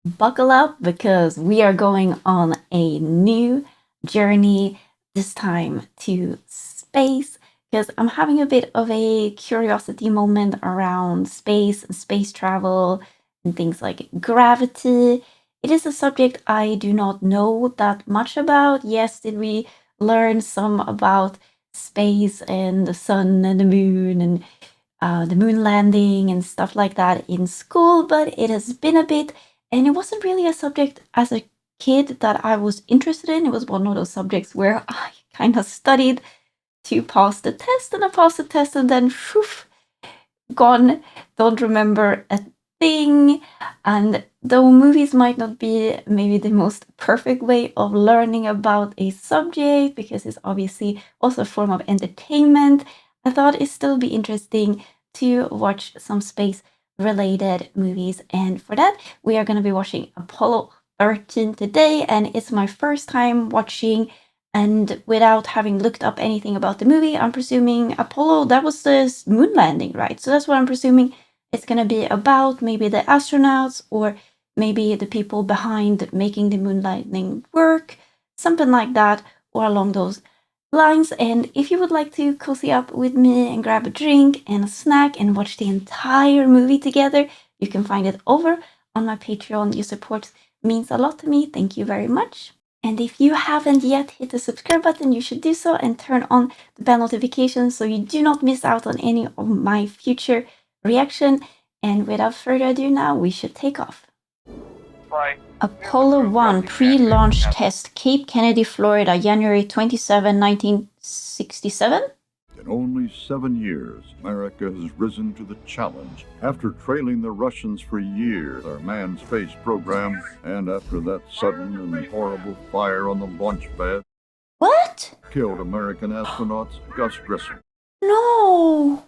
buckle up because we are going on a new journey, this time to space. Because I'm having a bit of a curiosity moment around space and space travel and things like gravity. It is a subject I do not know that much about. Yes, did we learn some about space and the sun and the moon and the moon landing and stuff like that in school, but it has been a bit, and it wasn't really a subject as a kid that I was interested in. It was one of those subjects where I kind of studied to pass the test, and I passed the test, and then poof, gone. Don't remember a thing. And though movies might not be maybe the most perfect way of learning about a subject, because it's obviously also a form of entertainment, I thought it'd still be interesting to watch some space related movies. And for that, we are going to be watching Apollo 13 today. And it's my first time watching. And without having looked up anything about the movie, I'm presuming Apollo, that was the moon landing, right? So that's what I'm presuming it's going to be about. Maybe the astronauts or maybe the people behind making the moon landing work, something like that, or along those lines. And if you would like to cozy up with me and grab a drink and a snack and watch the entire movie together, you can find it over on my Patreon. Your support means a lot to me. Thank you very much. And if you haven't yet hit the subscribe button, you should do so and turn on the bell notifications so you do not miss out on any of my future reaction. And without further ado now, we should take off. Right. Apollo 1 pre-launch test, Cape Kennedy, Florida, January 27, 1967. In only 7 years, America has risen to the challenge. After trailing the Russians for years, our manned space program, and after that sudden and horrible fire on the launch pad. What? Killed American astronauts Gus Grissom. No.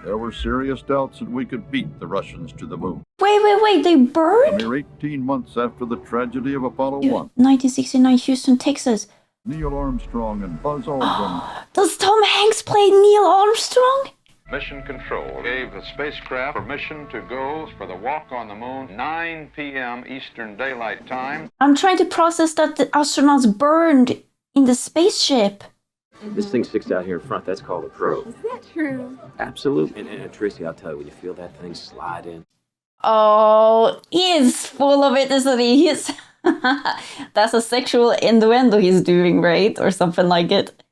There were serious doubts that we could beat the Russians to the moon. Wait, they burned? A mere 18 months after the tragedy of Apollo 1. 1969, Houston, Texas. Neil Armstrong and Buzz Aldrin. Does Tom Hanks play Neil Armstrong? Mission Control gave the spacecraft permission to go for the walk on the moon 9 p.m. Eastern Daylight Time. I'm trying to process that the astronauts burned in the spaceship. This thing sticks out here in front. That's called a probe. Is that true? Absolutely. And Tracy, I'll tell you, when you feel that thing slide in. Oh, he's full of it, isn't he? He's that's a sexual innuendo he's doing, right? Or something like it.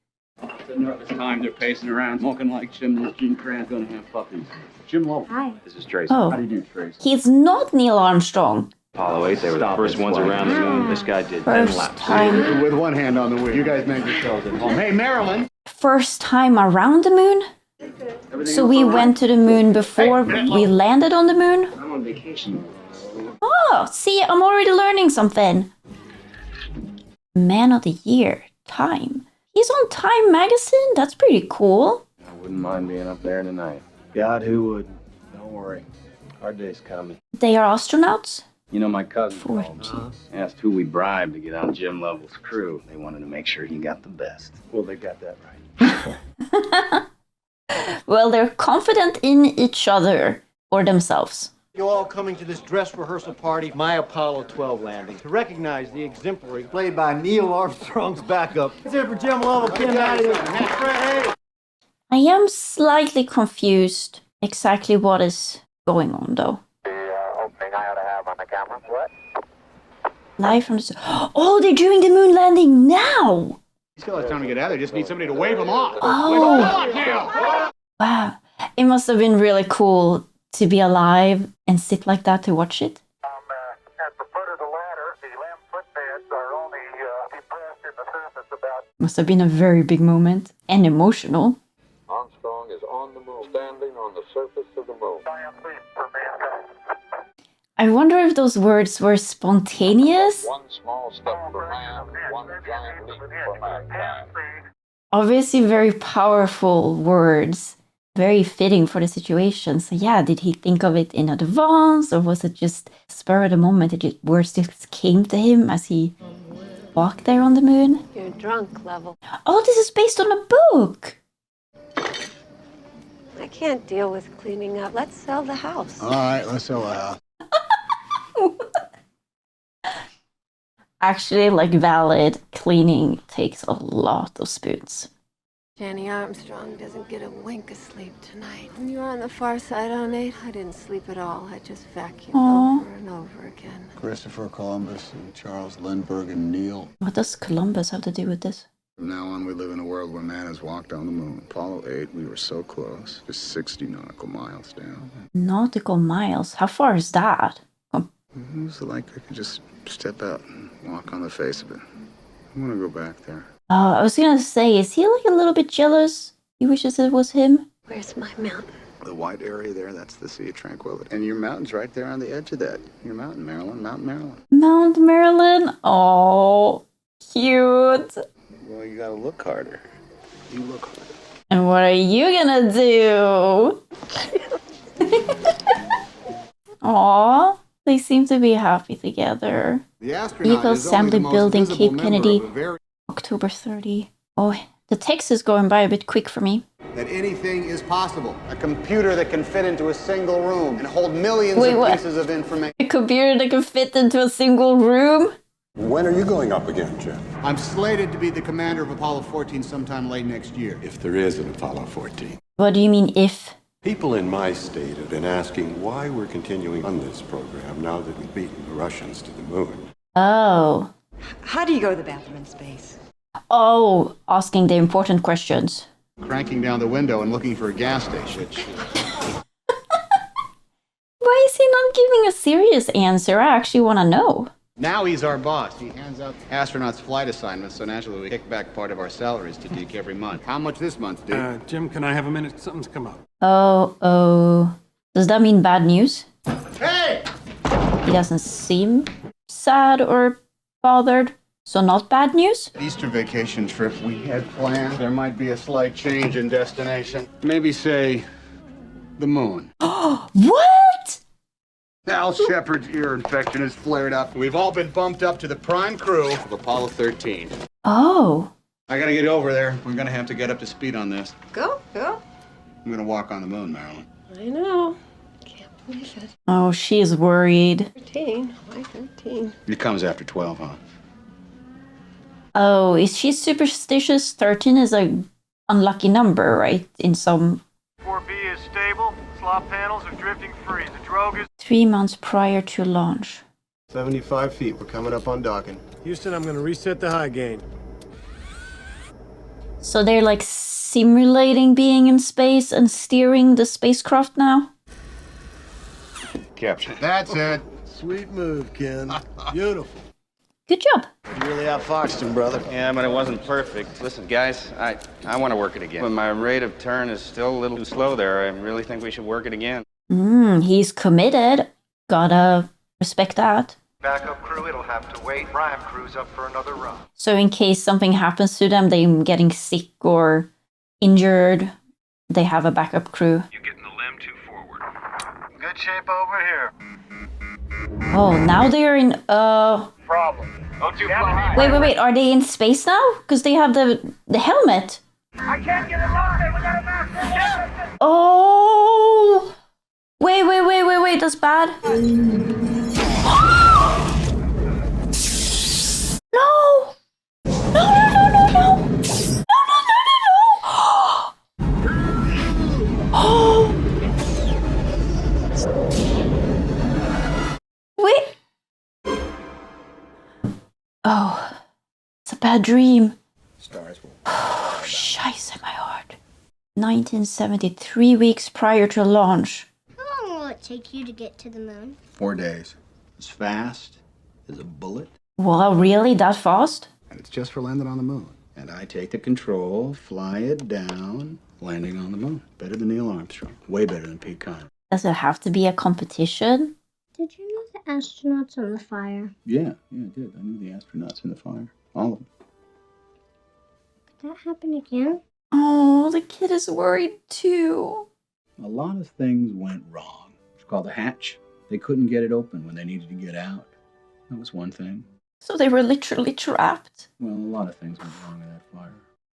The nervous time they're pacing around, smoking like Jim Gene Cran's gonna have puppies. Jim Lowe. Hi. This is Tracy. Oh. How do you do, Tracy? He's not Neil Armstrong. Apollo 8, they were the first ones around the moon. This guy did 10 First laps. time. With one hand on the wheel. You guys make yourselves at home. Hey, Marilyn! First time around the moon? So we went to the moon before we landed on the moon? I'm on vacation. Oh, see, I'm already learning something. Man of the Year, Time. He's on Time magazine? That's pretty cool. I wouldn't mind being up there tonight. God, who would? Don't worry. Our day's coming. They are astronauts? You know, my cousin 14. asked who we bribed to get on Jim Lovell's crew. They wanted to make sure he got the best. Well, they got that right. Well, they're confident in each other or themselves. You're all coming to this dress rehearsal party, my Apollo 12 landing, to recognize the exemplary played by Neil Armstrong's backup. It's here for Jim Lovell, Kim Mattingly, and Fred. I am slightly confused exactly what is going on, though. The opening I ought to have on the camera. What? Live from the... Oh, they're doing the moon landing now! He still has time to get out of there. Just need somebody to wave him off. Oh! Wow. It must have been really cool to be alive and sit like that to watch it. At the foot of the ladder, the lamp footbeds are only depressed in the surface about... Must have been a very big moment and emotional. Armstrong is on the moon, standing on the surface of the moon. Science leap for mankind. I wonder if those words were spontaneous. One small step for man, one giant leap for mankind. Obviously very powerful words. Very fitting for the situation. So yeah, did he think of it in advance, or was it just spur of the moment? Words just came to him as he walked there on the moon? You're drunk, Level. Oh, this is based on a book. I can't deal with cleaning up. Let's sell the house. All right, let's sell the house. Actually, like, valid. Cleaning takes a lot of spoons. Jenny Armstrong doesn't get a wink of sleep tonight. When you were on the far side on 8, I didn't sleep at all. I just vacuumed Aw. over and over again. Christopher Columbus and Charles Lindbergh and Neil. What does Columbus have to do with this? From now on, we live in a world where man has walked on the moon. Apollo 8, we were so close. Just 60 nautical miles down. Nautical miles? How far is that? It was like I could just step out and walk on the face of it. I want to go back there. I was gonna say, is he like a little bit jealous? He wishes it was him? Where's my mountain? The white area there, that's the Sea of Tranquility. And your mountain's right there on the edge of that. Your mountain, Maryland, Mount Maryland. Mount Maryland? Oh, cute. Well, you gotta look harder. You look harder. And what are you gonna do? Aw, they seem to be happy together. The astronaut Vehicle is only Assembly the most Building, visible Cape member Kennedy, of a very October 30. Oh, the text is going by a bit quick for me. that anything is possible. A computer that can fit into a single room and hold millions Wait, of what? pieces of information. A computer that can fit into a single room? When are you going up again, Jim? I'm slated to be the commander of Apollo 14 sometime late next year. If there is an Apollo 14. What do you mean, if? People in my state have been asking why we're continuing on this program now that we've beaten the Russians to the moon. Oh. How do you go to the bathroom in space? Oh, asking the important questions. Cranking down the window and looking for a gas station. Why is he not giving a serious answer? I actually want to know. Now he's our boss. He hands out astronauts' flight assignments, so naturally we kick back part of our salaries to Deke every month. How much this month, Deke? Jim, can I have a minute? Something's come up. Oh. Does that mean bad news? Hey! He doesn't seem sad or bothered. So not bad news? Easter vacation trip we had planned. There might be a slight change in destination. Maybe say the moon. What? Al Shepard's ear infection has flared up. We've all been bumped up to the prime crew of Apollo 13. Oh. I gotta get over there. We're gonna have to get up to speed on this. Go. I'm gonna walk on the moon, Marilyn. I know. Can't believe it. Oh, she's worried. 13. Why 13? It comes after 12, huh? Oh, is she superstitious? 13 is a unlucky number, right? In some... 4B is stable. Slop panels are drifting free. The drogue is... 3 months prior to launch. 75 feet. We're coming up on docking. Houston, I'm going to reset the high gain. So they're like simulating being in space and steering the spacecraft now? Capture. That's it. Sweet move, Ken. Beautiful. Good job. You really outfoxed him, brother. Yeah, but it wasn't perfect. Listen, guys, I want to work it again. But my rate of turn is still a little too slow there. I really think we should work it again. He's committed. Gotta respect that. Backup crew, it'll have to wait. Prime crew's up for another run. So in case something happens to them, they're getting sick or injured, they have a backup crew. You're getting the limb too forward. Good shape over here. Oh, now they're in, Problem. Don't too fly. Wait, are they in space now? Because they have the helmet. I can't get it locked. We got a master. Oh! Wait, that's bad. No! No! Oh! Wait! Oh, it's a bad dream. Stars will. Scheiße, my heart. 1973 weeks prior to launch. How long will it take you to get to the moon? 4 days. As fast as a bullet. Wow, really? That fast? And it's just for landing on the moon. And I take the control, fly it down, landing on the moon. Better than Neil Armstrong. Way better than Pete Conner. Does it have to be a competition? Did you know the astronauts on the fire? Yeah, I did. I knew the astronauts in the fire. All of them. Could that happen again? Oh, the kid is worried too. A lot of things went wrong. It's called a hatch. They couldn't get it open when they needed to get out. That was one thing. So they were literally trapped. Well, a lot of things went wrong in that fire.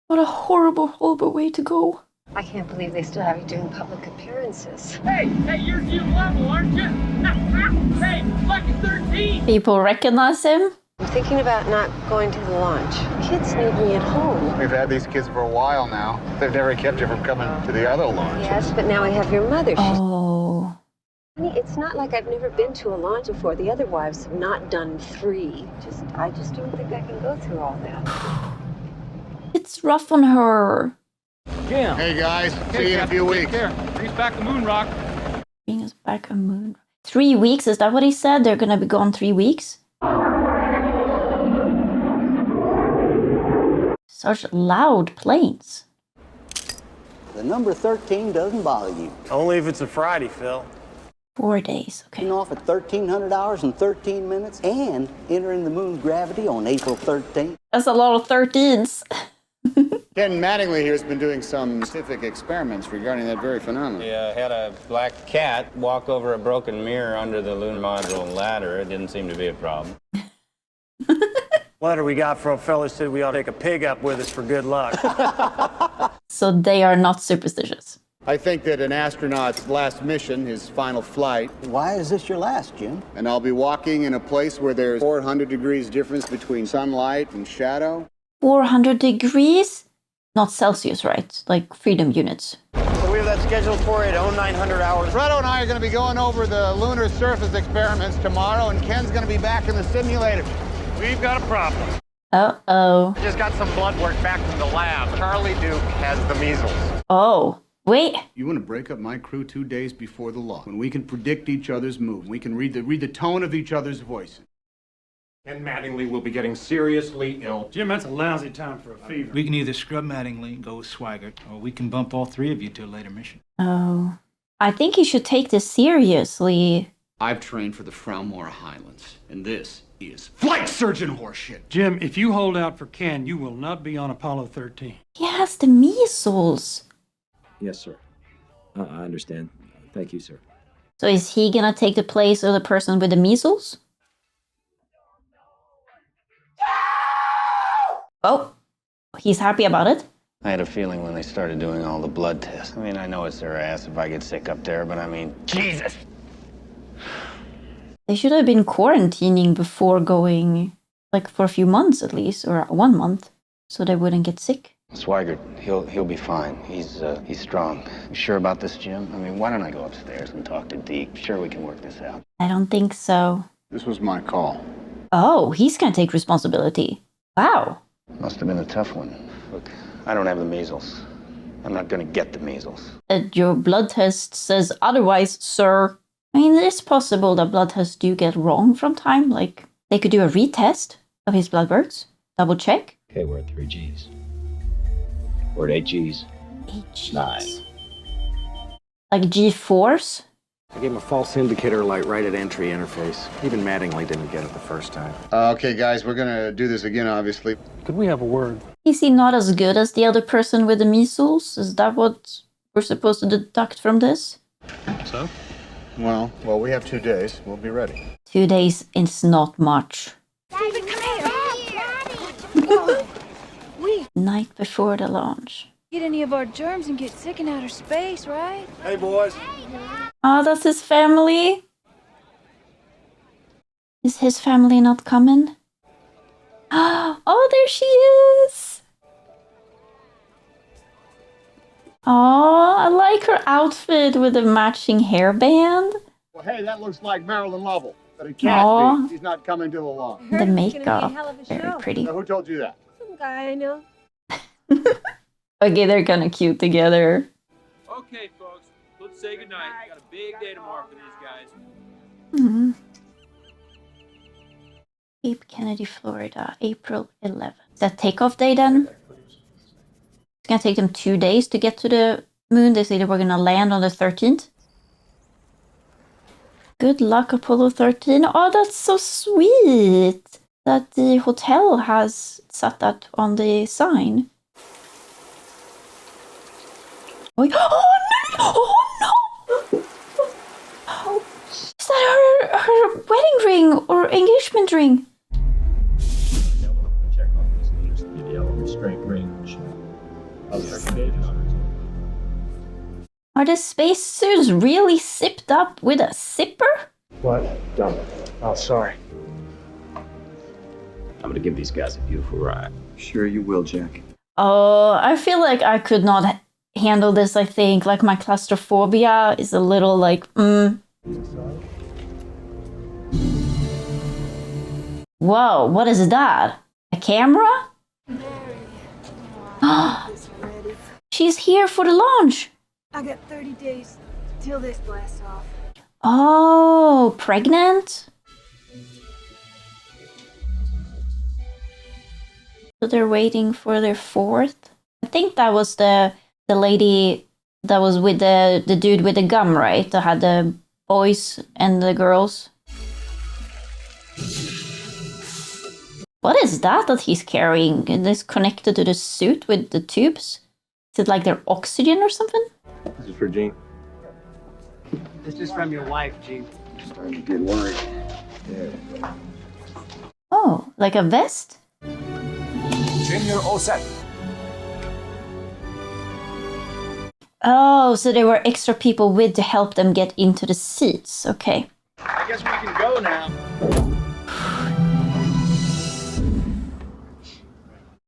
What a horrible way to go. I can't believe they still have you doing public appearances. Hey, you're new level, aren't you? Hey, lucky 13. People recognize him. I'm thinking about not going to the launch. Kids need me at home. We've had these kids for a while now. They've never kept you from coming to the other launches. Yes, but now I have your mother. Oh. Honey, it's not like I've never been to a launch before. The other wives have not done 3. I just don't think I can go through all that. It's rough on her. Jim. Hey, guys. See you in a few weeks. Bring back the moon rock. Bring us back a moon. 3 weeks, is that what he said? They're gonna be gone 3 weeks? Such loud planes. The number 13 doesn't bother you. Only if it's a Friday, Phil. 4 days, okay. Getting off at 1,300 hours and 13 minutes and entering the moon's gravity on April 13th. That's a lot of 13s. Ken Mattingly here has been doing some scientific experiments regarding that very phenomenon. Yeah, had a black cat walk over a broken mirror under the lunar module ladder. It didn't seem to be a problem. Letter we got from a fellow said we ought to take a pig up with us for good luck. So they are not superstitious. I think that an astronaut's last mission, his final flight. Why is this your last, Jim? And I'll be walking in a place where there's 400 degrees difference between sunlight and shadow. 400 degrees? Not Celsius, right? Like freedom units. So we have that scheduled for at 0900 hours. Fredo and I are going to be going over the lunar surface experiments tomorrow, and Ken's going to be back in the simulator. We've got a problem. Uh-oh. Just got some blood work back from the lab. Charlie Duke has the measles. Oh, wait. You want to break up my crew 2 days before the launch, when we can predict each other's move. We can read the tone of each other's voices. And Mattingly will be getting seriously ill. Jim, that's a lousy time for a fever. We can either scrub Mattingly and go with Swigert, or we can bump all 3 of you to a later mission. Oh. I think you should take this seriously. I've trained for the Fraumora Highlands, and this is flight surgeon horseshit. Jim, if you hold out for Ken, you will not be on Apollo 13. He has the measles. Yes, sir. I understand. Thank you, sir. So is he gonna take the place of the person with the measles? Oh, he's happy about it. I had a feeling when they started doing all the blood tests. I mean, I know it's their ass if I get sick up there, but I mean, Jesus! They should have been quarantining before going, like for a few months at least, or 1 month, so they wouldn't get sick. Swigert, he'll be fine. He's strong. You sure about this, Jim? I mean, why don't I go upstairs and talk to Deke? Sure, we can work this out. I don't think so. This was my call. Oh, he's gonna take responsibility. Wow. Must have been a tough one. Look, I don't have the measles. I'm not gonna get the measles. Your blood test says otherwise, sir. I mean, it is possible that blood tests do get wrong from time. Like, they could do a retest of his blood works. Double check. Okay, we're at 3 Gs. We're at 8 Gs. 8 Gs. 9. Like G-force? I gave him a false indicator light right at entry interface. Even Mattingly didn't get it the first time. Okay, guys, we're going to do this again, obviously. Could we have a word? Is he not as good as the other person with the measles? Is that what we're supposed to deduct from this? So? Well, we have 2 days. We'll be ready. 2 days is not much. David, come here. Night before the launch. Get any of our germs and get sick in outer space, right? Hey, boys. Oh, that's his family? Is his family not coming? Oh, there she is! Oh, I like her outfit with the matching hairband. Well, hey, that looks like Marilyn Lovell. But it can't be. She's not coming to the launch. The makeup, very pretty. Who told you that? Some guy I know. Okay, they're kind of cute together. Okay, folks, let's say goodnight. We got a big day tomorrow for these guys. Mm-hmm. Cape Kennedy, Florida, April 11th. Is that takeoff day then? It's gonna take them 2 days to get to the moon. They say they were gonna land on the 13th. Good luck, Apollo 13. Oh, that's so sweet that the hotel has set that on the sign. Oh no! Oh no! Is that her wedding ring or engagement ring? Check on this yellow restraint range. Are the spacesuits really zipped up with a zipper? What? Don't. Oh, sorry. I'm gonna give these guys a beautiful ride. Sure you will, Jack. Oh, I feel like I could not handle this, I think. Like, my claustrophobia is a little like, Whoa, what is that? A camera? She's here for the launch. I got 30 days till this blasts off. Oh, pregnant? So they're waiting for their fourth? I think that was the lady that was with the dude with the gum, right? That had the boys and the girls. What is that he's carrying? Is this connected to the suit with the tubes? Is it like their oxygen or something? This is for Jean. This is from your wife, Jean. Starting to get worried. Yeah. Oh, like a vest? Jean, you're all set. Oh, so there were extra people with to help them get into the seats. Okay. I guess we can go now.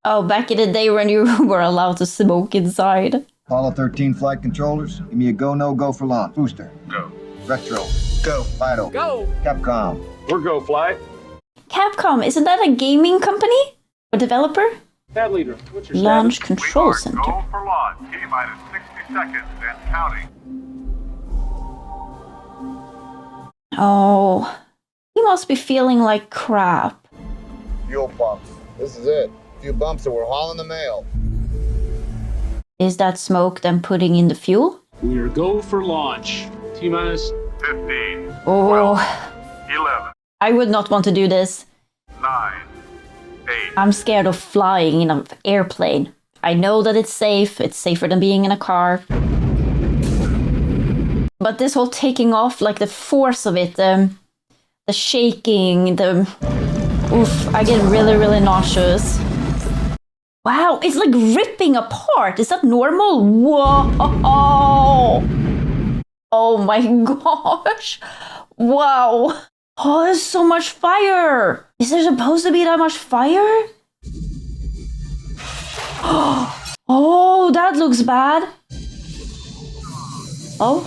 Oh, back in the day when you were allowed to smoke inside. Apollo 13 flight controllers, give me a go, no go for launch. Booster. Go. Retro. Go. Vital. Go. Capcom. We're go flight. Capcom, isn't that a gaming company? Or developer? Pad leader, what's your Launch status? Control Center. Go for launch. T-minus 60 seconds and counting. Oh, he must be feeling like crap. Fuel pumps. This is it. A few bumps and we're hauling the mail. Is that smoke them putting in the fuel? We're go for launch. T-minus 15. Oh, 11. I would not want to do this. 9. 8. I'm scared of flying in an airplane. I know that it's safe. It's safer than being in a car. But this whole taking off, like the force of it, the shaking, oof, I get really, really nauseous. Wow, it's like ripping apart. Is that normal? Whoa! Oh my gosh. Wow. Oh, there's so much fire. Is there supposed to be that much fire? Oh, that looks bad. Oh.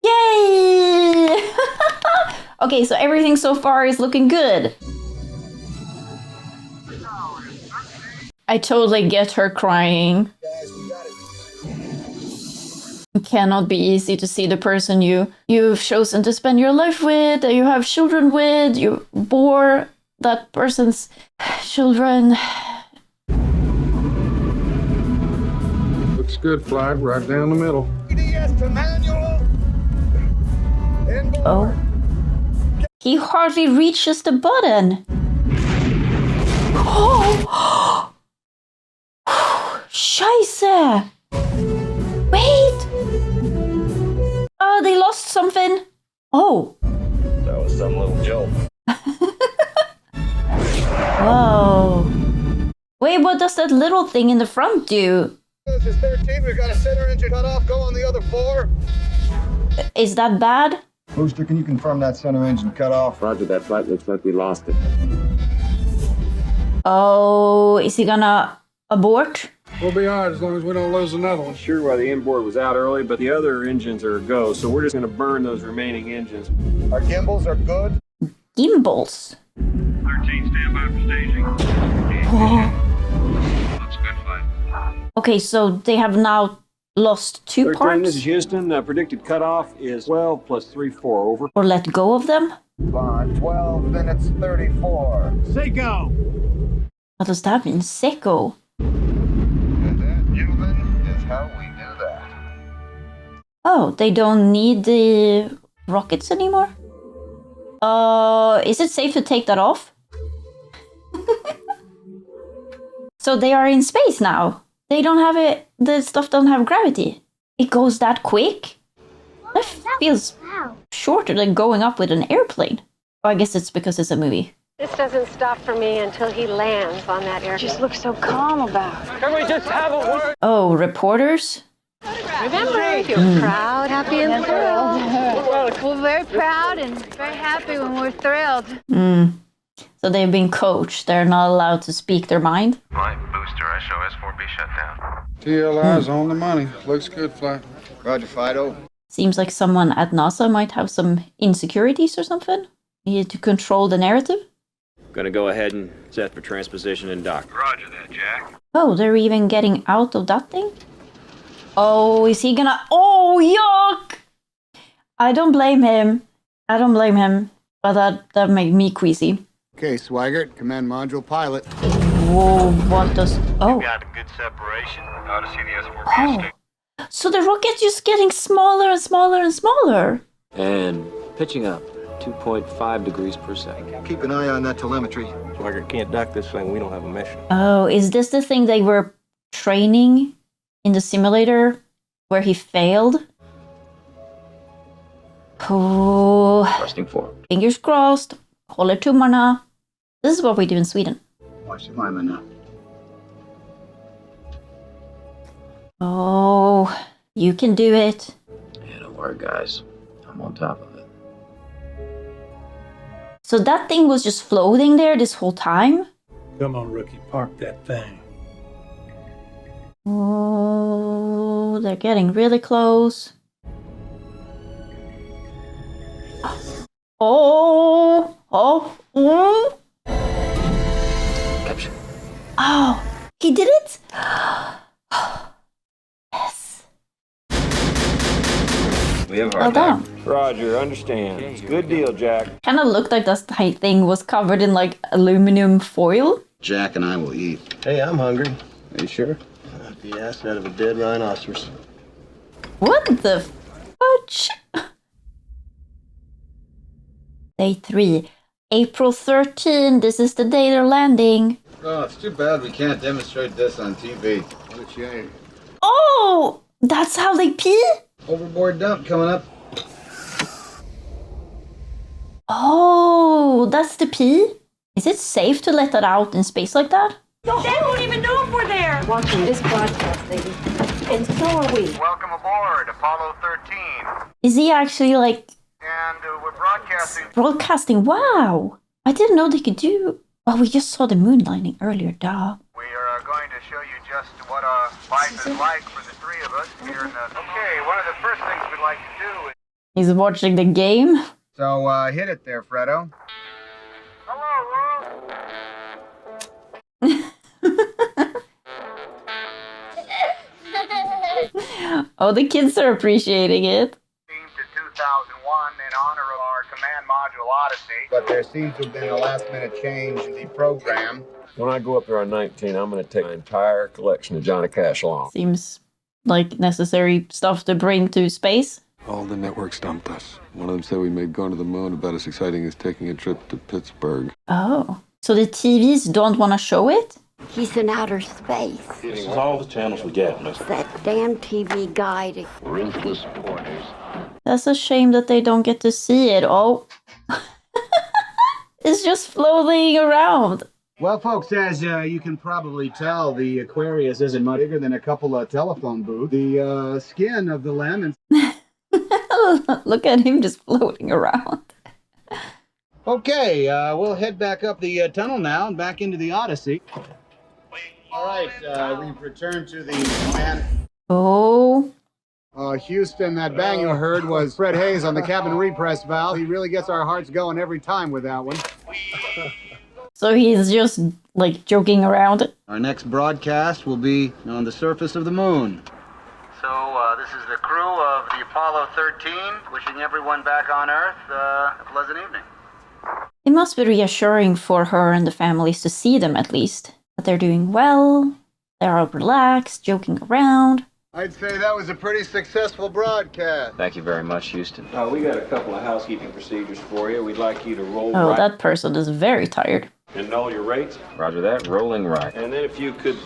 Yay! Okay, so everything so far is looking good. I totally get her crying. It cannot be easy to see the person you've chosen to spend your life with, that you have children with, you bore that person's children. Looks good, flight, right down the middle. Oh. He hardly reaches the button. Oh! Scheisse! Wait! Oh, they lost something. Oh. That was some little joke. Whoa. Wait, what does that little thing in the front do? This is 13. We've got a center engine cut off. Go on the other 4. Is that bad? Booster, can you confirm that center engine cut off? Roger, that flight looks like we lost it. Oh, is he gonna abort? We'll be all right as long as we don't lose another one. Sure why the inboard was out early, but the other engines are a go, so we're just gonna burn those remaining engines. Our gimbals are good. Gimbals? 13, stand by for staging. Oh. Looks good, flight. Okay, so they have now lost 2 13, parts? this is Houston. Predicted cutoff is 12 plus 3-4, over. Or let go of them? 12 minutes 34. Say go! What does that mean? Seco? Human is how we do that. Oh, they don't need the rockets anymore? Is it safe to take that off? So they are in space now. They don't have it. The stuff don't have gravity. It goes that quick? That feels shorter than going up with an airplane. Oh, I guess it's because it's a movie. This doesn't stop for me until he lands on that airplane. Just look so calm about it. Can we just have a word? Oh, reporters? Remember, you're proud, happy, and thrilled. We're very proud and very happy when we're thrilled. So they've been coached. They're not allowed to speak their mind. Flight booster SOS-4B shut down. TLI's on the money. Looks good, flight. Roger, Fido. Seems like someone at NASA might have some insecurities or something. Needed to control the narrative. Gonna go ahead and set for transposition and dock. Roger that, Jack. Oh, they're even getting out of that thing? Oh, is he gonna... Oh, yuck! I don't blame him. I don't blame him. But that made me queasy. Okay, Swigert, command module pilot. Whoa, what does... Oh. Got a good separation. Ought to see the S4B stick. So the rocket's just getting smaller and smaller and smaller. And pitching up 2.5 degrees per second. Keep an eye on that telemetry. Swigert can't dock this thing. We don't have a mission. Oh, is this the thing they were training in the simulator where he failed? Oh. Resting forward. Fingers crossed. Håller tummarna. This is what we do in Sweden. Watch the climate now. Oh, you can do it. Yeah, don't worry, guys. I'm on top of it. So that thing was just floating there this whole time? Come on, rookie, park that thing. Oh, they're getting really close. Oh, oh. Capture. Oh, he did it? Yes. We have Well done. Roger, understand. Good deal, Jack. Kind of looked like that thing was covered in like aluminum foil. Jack and I will eat. Hey, I'm hungry. Are you sure? Not the ass out of a dead rhinoceros. What the fudge? Day 3. April 13. This is the day they're landing. Oh, it's too bad we can't demonstrate this on TV. What a shame. Oh, that's how they pee? Overboard dump coming up. Oh, that's the pee? Is it safe to let that out in space like that? They won't even know if we're there. Watching this broadcast, lady. And so are we. Welcome aboard, Apollo 13. Is he actually like And we're broadcasting. broadcasting? Wow. I didn't know they could do... Well, we just saw the moon landing earlier, duh. We are going to show you just what life is like for the three of us here in the... Okay, one of the first things we'd like to do is... He's watching the game. So, hit it there, Fredo. Hello, world. Oh, the kids are appreciating it. To 2001 in honor of our command module Odyssey. But there seems to have been a last-minute change in the program. When I go up there on 19, I'm going to take my entire collection of Johnny Cash along. Seems like necessary stuff to bring to space. All the networks dumped us. One of them said we made going to the moon about as exciting as taking a trip to Pittsburgh. Oh, so the TVs don't want to show it? He's in outer space. This is all the channels we get, miss. That damn TV guide. Ruthless pointers. That's a shame that they don't get to see it. Oh, it's just floating around. Well, folks, as you can probably tell, the Aquarius isn't much bigger than a couple of telephone booths. The skin of the lemon... Look at him just floating around. Okay, we'll head back up the tunnel now and back into the Odyssey. All right, we've returned to the command. Oh. Houston, that bang you heard was Fred Hayes on the cabin repress valve. He really gets our hearts going every time with that one. So he's just, like, joking around. Our next broadcast will be on the surface of the moon. So, this is the crew of the Apollo 13, wishing everyone back on Earth a pleasant evening. It must be reassuring for her and the families to see them at least. That they're doing well, they're all relaxed, joking around. I'd say that was a pretty successful broadcast. Thank you very much, Houston. We got a couple of housekeeping procedures for you. We'd like you to roll Oh, right that person is very tired. and know your rates. Roger that, rolling right. And then if you could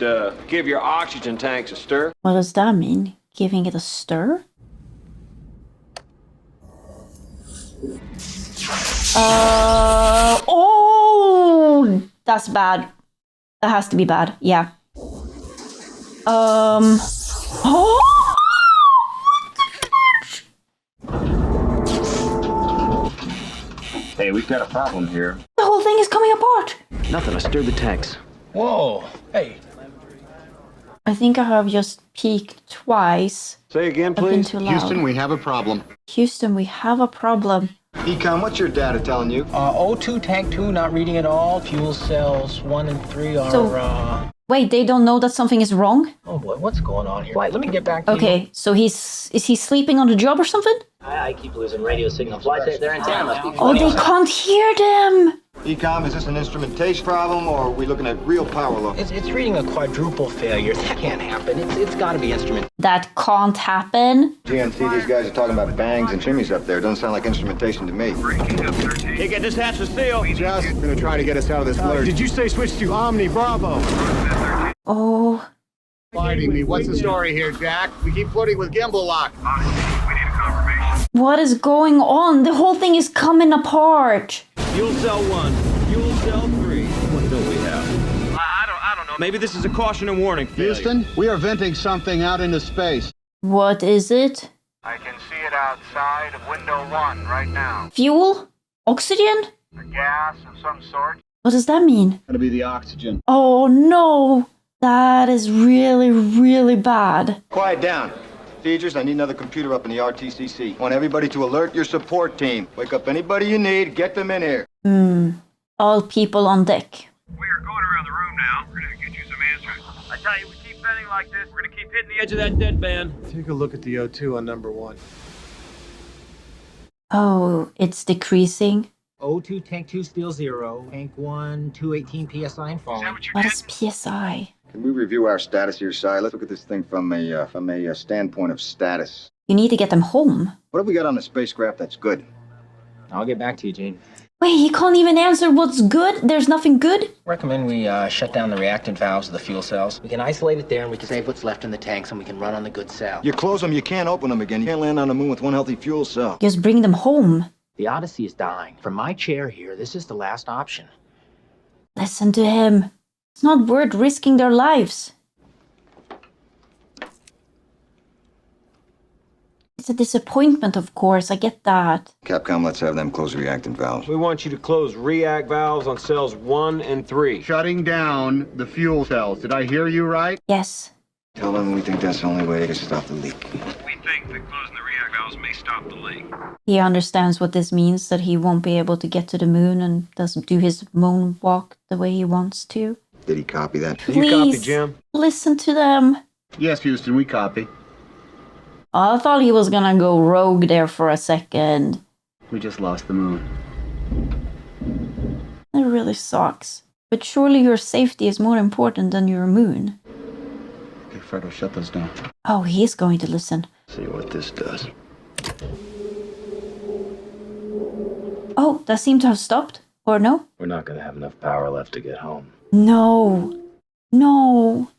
give your oxygen tanks a stir. What does that mean? Giving it a stir? Oh, that's bad. That has to be bad. Yeah. Oh! Hey, we've got a problem here. The whole whole thing is coming apart. Nothing. I stirred the tanks. Whoa. Hey. I think I have just peeked twice. Say again, I've been please. too loud. Houston, we have a problem. Houston, we have a problem. Econ, what's your data telling you? O2 tank 2 not reading at all. Fuel cells 1 and 3 are, Wait, they don't know that something is wrong? Oh boy, what's going on here? Right, let me get back to you. Okay, so is he sleeping on the job or something? I keep losing radio signal. Flight their antenna must be Oh, they can't hear them! Ecom, is this an instrumentation problem, or are we looking at real power low? It's reading a quadruple failure. That can't happen. It's got to be instrument. That can't happen. GNC, these guys are talking about bangs and shimmies up there. Doesn't sound like instrumentation to me. Hey, get this hatch to seal. Just gonna try to get us out of this lurch. Did you say switch to Omni Bravo? Oh. Fighting me. What's the story here, Jack? We keep flirting with gimbal lock. What is going on? The whole thing is coming apart. Fuel cell 1, fuel cell 3. What do we have? I don't know. Maybe this is a caution and warning failure. Houston, we are venting something out into space. What is it? I can see it outside of window 1 right now. Fuel? Oxygen? A gas of some sort. What does that mean? Gonna be the oxygen. Oh no! That is really, really bad. Quiet down. Procedures, I need another computer up in the RTCC. Want everybody to alert your support team. Wake up anybody you need, get them in here. All people on deck. We are going around the room now. We're going to get you some answers. I tell you, we keep bending like this, we're going to keep hitting the Edge of that dead band. Take a look at the O2 on number 1. Oh, it's decreasing. O2 tank 2 still 0. Tank 1, 218 PSI and falling. What is PSI? Can we review our status here, Si? Let's look at this thing from a standpoint of status. You need to get them home. What have we got on the spacecraft that's good? I'll get back to you, Gene. Wait, he can't even answer what's good? There's nothing good? Recommend we shut down the reactant valves of the fuel cells. We can isolate it there and we can save what's left in the tanks and we can run on the good cell. You close them, you can't open them again. You can't land on the moon with one healthy fuel cell. Just bring them home. The Odyssey is dying. From my chair here, this is the last option. Listen to him. It's not worth risking their lives. It's a disappointment, of course. I get that. Capcom, let's have them close the reactant valves. We want you to close react valves on cells 1 and 3. Shutting down the fuel cells. Did I hear you right? Yes. Tell them we think that's the only way to stop the leak. We think that closing the react valves may stop the leak. He understands what this means, that he won't be able to get to the moon and doesn't do his moonwalk the way he wants to. Did he copy that? Please, You copy, Jim? listen to them. Yes, Houston, we copy. I thought he was gonna go rogue there for a second. We just lost the moon. It really sucks. But surely your safety is more important than your moon. Okay, Fredo, shut those down. Oh, he's going to listen. See what this does. Oh, that seemed to have stopped. Or no? We're not gonna have enough power left to get home. No. No.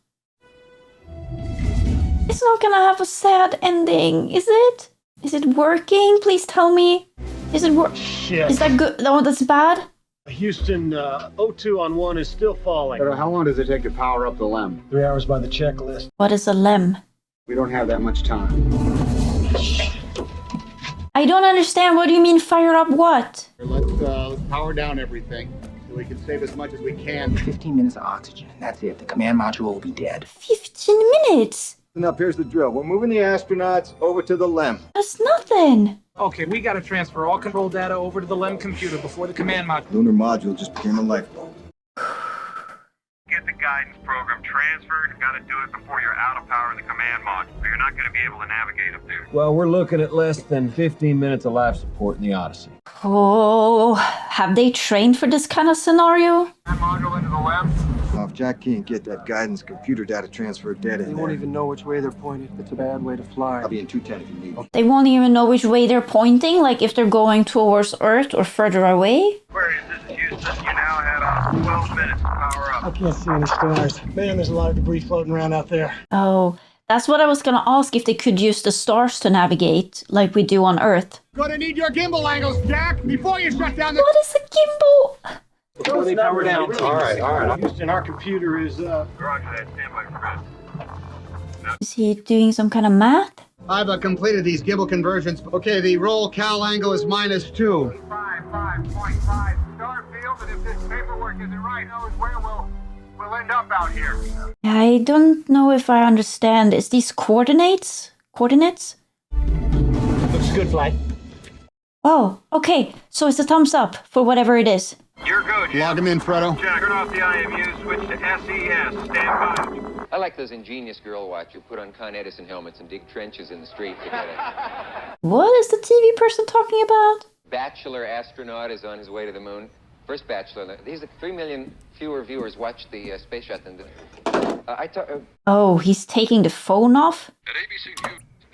It's not gonna have a sad ending, is it? Is it working? Please tell me. Is it Shit. Is that good? No, that's bad? Houston, O2 on 1 is still falling. Fredo, how long does it take to power up the LEM? 3 hours by the checklist. What is a LEM? We don't have that much time. I don't understand. What do you mean fire up what? Let's power down everything so we can save as much as we can. 15 minutes of oxygen, and that's it. The command module will be dead. 15 minutes? Now, here's the drill. We're moving the astronauts over to the LEM. That's nothing. Okay, we gotta transfer all control data over to the LEM computer before the command module. Lunar module just became a lifeboat. Get the guidance program transferred. You've got to do it before you're out of power in the command module, or you're not going to be able to navigate up there. Well, we're looking at less than 15 minutes of life support in the Odyssey. Oh, have they trained for this kind of scenario? Module into the left. If Jack can't get that guidance computer data transferred dead in They there, won't even know which way they're pointed. It's a bad way to fly. I'll be in 210 if you need. They won't even know which way they're pointing, like if they're going towards Earth or further away. Aquarius, this is Houston. You now had 12 minutes to power up. I can't see any stars. Man, there's a lot of debris floating around out there. Oh, that's what I was gonna ask, if they could use the stars to navigate, like we do on Earth. Gonna need your gimbal angles, Jack, before you shut down the... What is a gimbal? Before they power down. All right. Houston, our computer is, Roger that. Stand by for Chris. Is he doing some kind of math? I've completed these gimbal conversions. Okay, the roll cal angle is -2. 5.5 star field. but if this paperwork isn't right, who knows where we'll end up out here. I don't know if I understand. Is these coordinates? Coordinates? Looks good, Flight. Oh, okay. So it's a thumbs up for whatever it is. You're good. Log him in, Fredo. Jack, turn off the IMU, switch to SES. Stand by. I like those ingenious girl watch who put on Con Edison helmets and dig trenches in the street to get a What is the TV person talking about? bachelor astronaut is on his way to the moon. First bachelor. These are 3 million fewer viewers watched the space shuttle than the... Oh, he's taking the phone off? At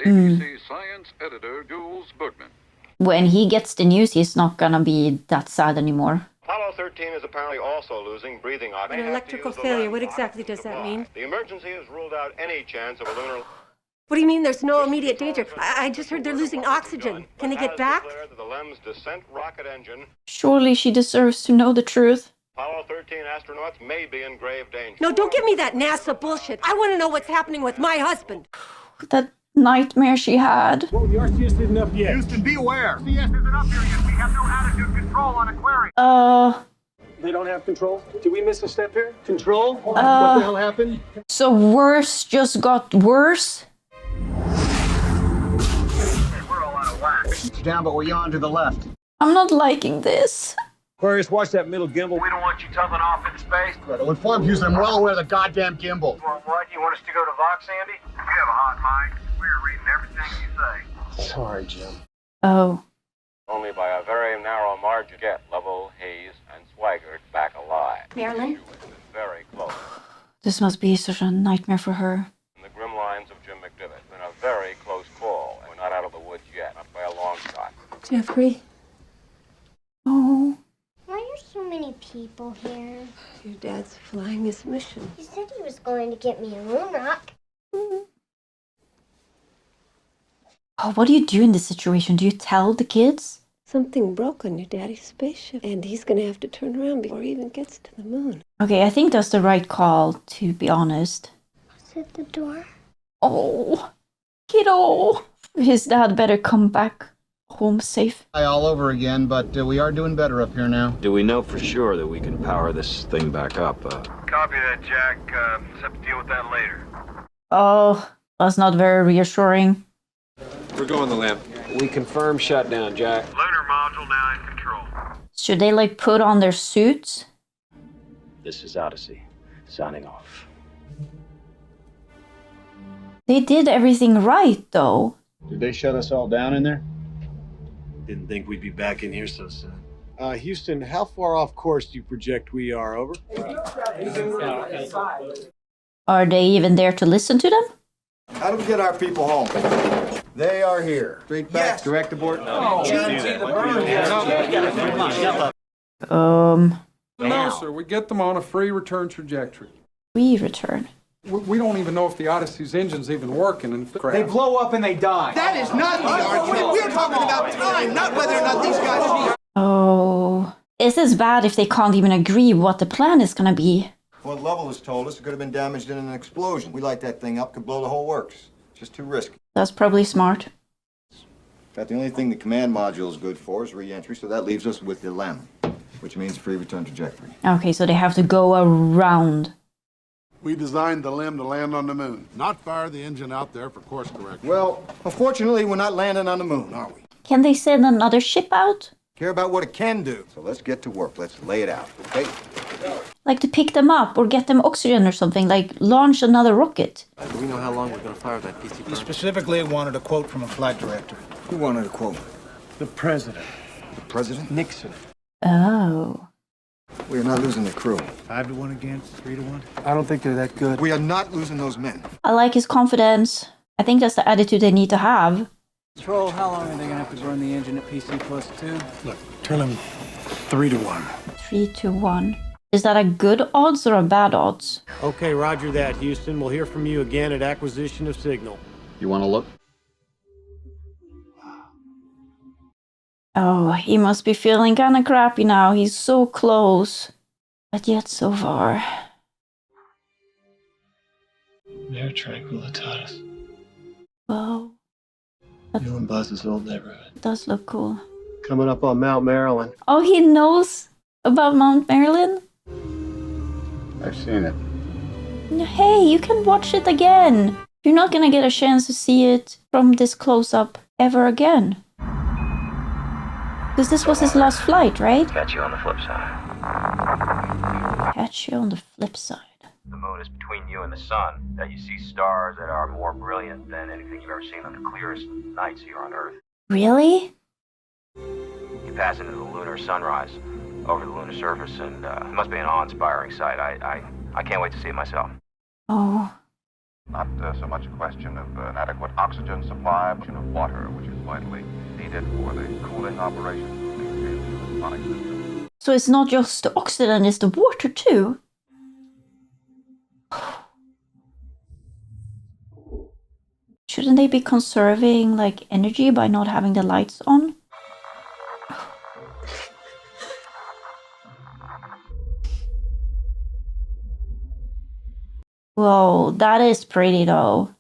ABC science editor Jules Bookman. When he gets the news, he's not gonna be that sad anymore. Apollo 13 is apparently also losing breathing oxygen. An electrical failure, what exactly does that mean? The emergency has ruled out any chance of a lunar... What do you mean there's no immediate danger? I just heard they're losing oxygen. Can they get back? The LEM's descent rocket engine. Surely she deserves to know the truth. Apollo 13 astronauts may be in grave danger. No, don't give me that NASA bullshit. I want to know what's happening with my husband. That nightmare she had. Well, the RCS isn't up yet. Houston, be aware. CS isn't up here yet. We have no attitude control on Aquarius. They don't have control? Did we miss a step here? Control? What the hell happened? So worse just got worse? We're all out of whack. It's down, but we're yawn to the left. I'm not liking this. Aquarius, watch that middle gimbal. We don't want you tumbling off into space. Fredo, inform Houston, I'm well aware of the goddamn gimbal. Well, what? You want us to go to Vox, Andy? If you have a hot mic, we're reading everything you say. Sorry, Jim. Oh. Only by a very narrow margin get Lovell, Hayes, and Swigert back alive. Marilyn? Very close. This must be such a nightmare for her. In the grim lines of Jim McDivitt. Been a very close call. We're not out of the woods yet, not by a long shot. Jeffrey? Oh. Why are so many people here? Your dad's flying his mission. He said he was going to get me a moon rock. Oh, what do you do in this situation? Do you tell the kids? Something broke on your daddy's spaceship, and he's going to have to turn around before he even gets to the moon. Okay, I think that's the right call, to be honest. Is it the door? Oh, kiddo. His dad better come back home safe. All over again, but we are doing better up here now. Do we know for sure that we can power this thing back up? Copy that, Jack. Just have to deal with that later. Oh, that's not very reassuring. We're going the lamp. We confirm shutdown, Jack. Lunar module now in control. Should they, like, put on their suits? This is Odyssey, signing off. They did everything right, though. Did they shut us all down in there? Didn't think we'd be back in here so soon. Houston, how far off course do you project we are? Over? Are they even there to listen to them? How do we get our people home? They are here. Straight back, direct abort. No, sir. We get them on a free return trajectory. Free return? We don't even know if the Odyssey's engine's even working. And they blow up and they die. That is not the argument. We're talking about time, not whether or not these guys... Oh. This is bad if they can't even agree what the plan is gonna be. What Lovell has told us, it could have been damaged in an explosion. We light that thing up, could blow the whole works. It's just too risky. That's probably smart. In fact, the only thing the command module is good for is re-entry, so that leaves us with the LEM, which means free return trajectory. Okay, so they have to go around. We designed the LEM to land on the moon. Not fire the engine out there for course correction. Well, unfortunately, we're not landing on the moon, are we? Can they send another ship out? Care about what it can do. So let's get to work. Let's lay it out, okay? Like to pick them up or get them oxygen or something, like launch another rocket. Do we know how long we're going to fire that PC? You specifically wanted a quote from a flight director. Who wanted a quote? The president. The president? Nixon. Oh. We are not losing the crew. 5-1 against 3-1. I don't think they're that good. We are not losing those men. I like his confidence. I think that's the attitude they need to have. Control, how long are they gonna have to burn the engine at PC +2? Look, tell him 3-1. 3-1. Is that a good odds or a bad odds? Okay, roger that, Houston. We'll hear from you again at acquisition of signal. You want to look? Oh, he must be feeling kind of crappy now. He's so close, but yet so far. Near Tranquilitatis. Whoa. You and Buzz's old neighborhood. Does look cool. Coming up on Mount Maryland. Oh, he knows about Mount Marilyn? I've seen it. Hey, you can watch it again. You're not gonna get a chance to see it from this close-up ever again. Because this was his last flight, right? Catch you on the flip side. Catch you on the flip side. The moon is between you and the sun, that you see stars that are more brilliant than anything you've ever seen on the clearest nights here on Earth. Really? You pass into the lunar sunrise over the lunar surface, and it must be an awe-inspiring sight. I can't wait to see it myself. Oh. Not so much a question of an adequate oxygen supply, but of water, which is vitally needed for the cooling operations to maintain the sonic system. So it's not just the oxygen, it's the water too? Shouldn't they be conserving like energy by not having the lights on? Whoa, that is pretty though.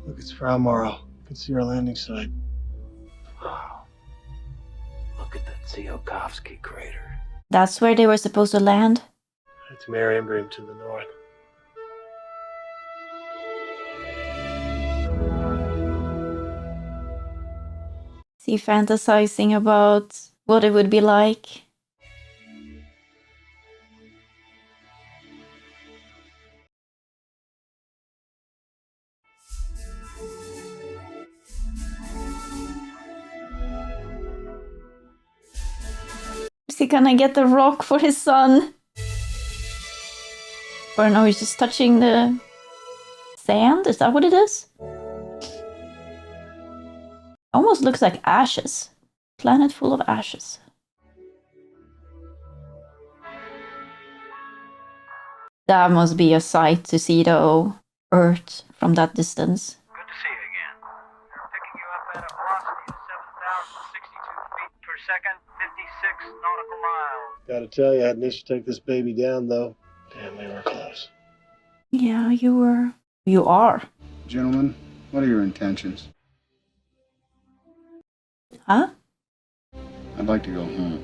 Look, it's Frau Morrow. You can see our landing site. Wow. Look at that Tsiolkovsky crater. That's where they were supposed to land? It's Marienbream to the north. Is he fantasizing about what it would be like? Is he gonna get the rock for his son? Or no, he's just touching the sand? Is that what it is? Almost looks like ashes. Planet full of ashes. That must be a sight to see though, Earth from that distance. Good to see you again. We're picking you up at a velocity of 7,062 feet per second, 56 nautical miles. Gotta tell you, I had to take this baby down, though. Damn, we were close. Yeah, you were. You are. Gentlemen, what are your intentions? Huh? I'd like to go home.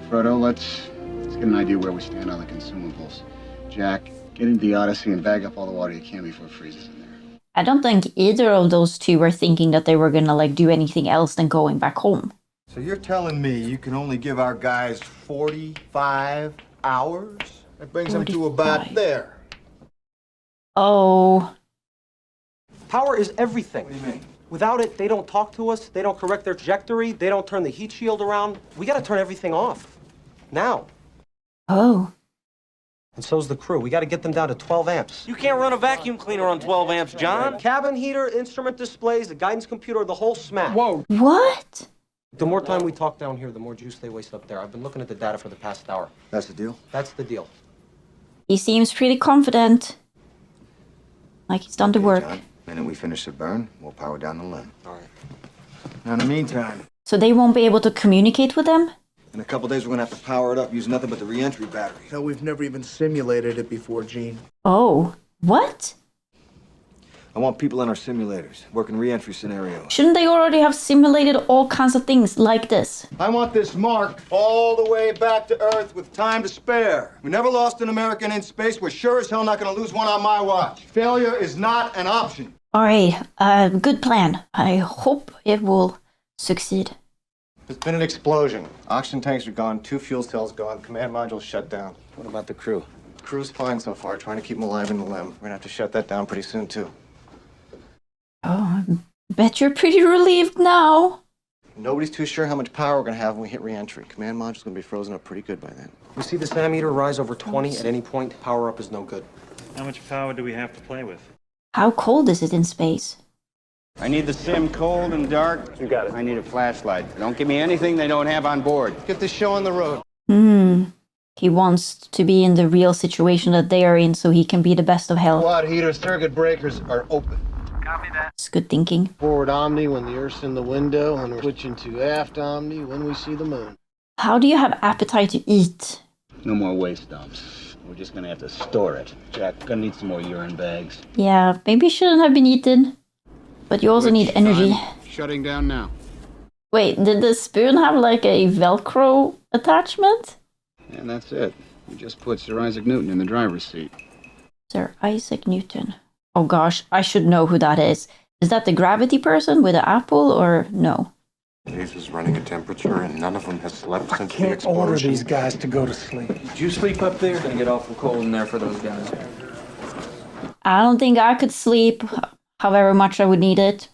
Frodo, let's get an idea where we stand on the consumables. Jack, get into the Odyssey and bag up all the water you can before it freezes in there. I don't think either of those two were thinking that they were gonna like do anything else than going back home. So you're telling me you can only give our guys 45 hours? That brings them to about there. Oh. Power is everything. What do you mean? Without it, they don't talk to us, they don't correct their trajectory, they don't turn the heat shield around. We gotta turn everything off. Now. Oh. And so's the crew. We gotta get them down to 12 amps. You can't run a vacuum cleaner on 12 amps, John. Cabin heater, instrument displays, the guidance computer, the whole smack. Whoa. What? The more time we talk down here, the more juice they waste up there. I've been looking at the data for the past hour. That's the deal? That's the deal. He seems pretty confident. Like he's done the work. John, the minute we finish the burn, we'll power down the limb. All right. Now, in the meantime... So they won't be able to communicate with them? In a couple days, we're gonna have to power it up, use nothing but the re-entry battery. Hell, we've never even simulated it before, Gene. Oh. What? I want people in our simulators, working re-entry scenarios. Shouldn't they already have simulated all kinds of things like this? I want this mark all the way back to Earth with time to spare. We never lost an American in space. We're sure as hell not gonna lose one on my watch. Failure is not an option. Alright, good plan. I hope it will succeed. There's been an explosion. Oxygen tanks are gone, 2 fuel cells gone, command module shut down. What about the crew? The crew's fine so far, trying to keep them alive in the limb. We're gonna have to shut that down pretty soon, too. Oh, I bet you're pretty relieved now. Nobody's too sure how much power we're gonna have when we hit re-entry. Command module's gonna be frozen up pretty good by then. We see the SAM meter rise over 20 at any point, power up is no good. How much power do we have to play with? How cold is it in space? I need the sim cold and dark. You got it. I need a flashlight. Don't give me anything they don't have on board. Get this show on the road. He wants to be in the real situation that they are in so he can be the best of health. Quad heater circuit breakers are open. Copy that. It's good thinking. Forward Omni when the Earth's in the window, and we're switching to aft Omni when we see the moon. How do you have appetite to eat? No more waste dumps. We're just gonna have to store it. Jack, gonna need some more urine bags. Yeah, maybe shouldn't have been eaten. But you also need energy. Shutting down now. Wait, did the spoon have like a Velcro attachment? And that's it. We just put Sir Isaac Newton in the driver's seat. Sir Isaac Newton. Oh gosh, I should know who that is. Is that the gravity person with the apple or no? Hayes is running a temperature, and none of them has slept since the Can't order explosion. these guys to go to sleep. Did you sleep up there? It's gonna get awful cold in there for those guys. I don't think I could sleep however much I would need it.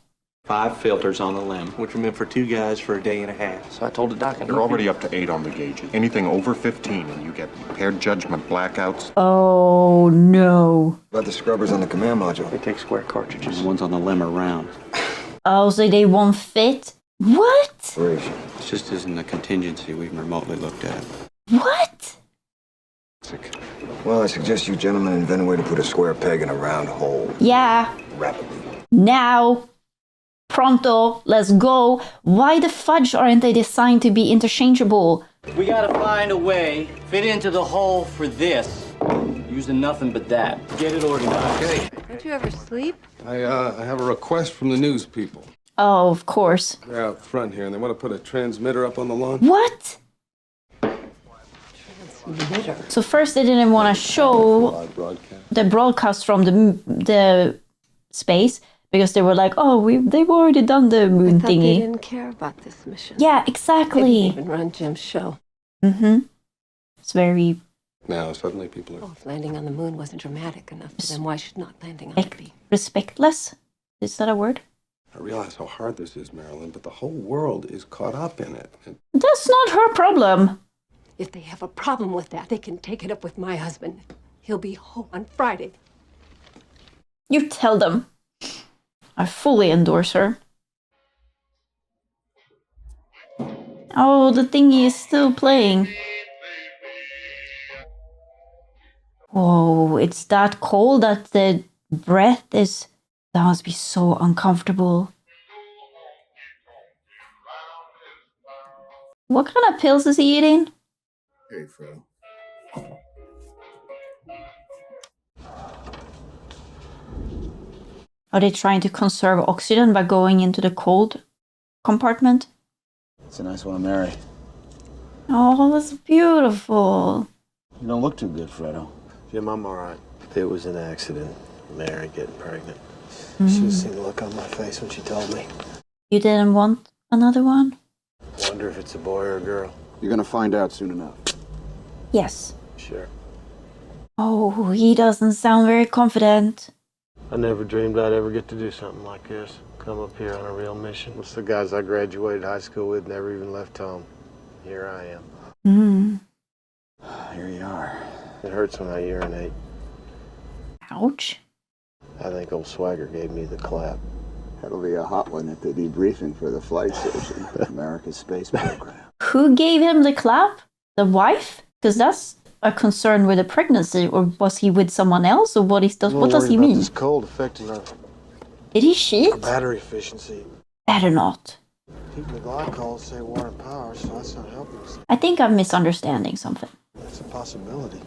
5 filters on the limb, which are meant for 2 guys for a day and a half. So I told the doc, You're already up to 8 on the gauges. Anything over 15 and you get impaired judgment, blackouts. Oh no. About the scrubbers on the command module. They take square cartridges. The ones on the limb are round. Oh, so they won't fit? What? It just isn't a contingency we've remotely looked at. What? Well, I suggest you gentlemen invent a way to put a square peg in a round hole. Yeah. Rapidly. Now. Pronto. Let's go. Why the fudge aren't they designed to be interchangeable? We gotta find a way, fit into the hole for this. Using nothing but that. Get it organized. Okay. Don't you ever sleep? I have a request from the news people. Oh, of course. They're out front here, and they want to put a transmitter up on the lawn. What? So first they didn't want to show the broadcast from the space because they were like, oh, they've already done the moon They thingy. didn't care about this mission. Yeah, They exactly. didn't even run Jim's show. Mm-hmm. It's very Now suddenly people are... Oh, if landing on the moon wasn't dramatic enough for them, why should not landing on it be? respectless. Is that a word? I realize how hard this is, Marilyn, but the whole world is caught up in it. That's not her problem. If they have a problem with that, they can take it up with my husband. He'll be home on Friday. You tell them. I fully endorse her. Oh, the thingy is still playing. Whoa, it's that cold that the breath is... That must be so uncomfortable. What kind of pills is he eating? Hey, Fred. Are they trying to conserve oxygen by going into the cold compartment? It's a nice one to marry. Oh, that's beautiful. You don't look too good, Fredo. Jim, I'm all right. It was an accident. Mary getting pregnant. Mm. You should have seen the look on my face when she told me. You didn't want another one? Wonder if it's a boy or a girl. You're gonna find out soon enough. Yes. Sure. Oh, he doesn't sound very confident. I never dreamed I'd ever get to do something like this. Come up here on a real mission. Most of the guys I graduated high school with never even left home. Here I am. Mm. Here you are. It hurts when I urinate. Ouch. I think old Swagger gave me the clap. That'll be a hot one at the debriefing for the flight station. America's space program. Who gave him the clap? The wife? Because that's a concern with the pregnancy. Or was he with someone else? Or what does he mean? This cold affecting our Did he shit? battery efficiency. Better not. Keeping the glycols say water and power, so that's not helping us. I think I'm misunderstanding something. That's a possibility.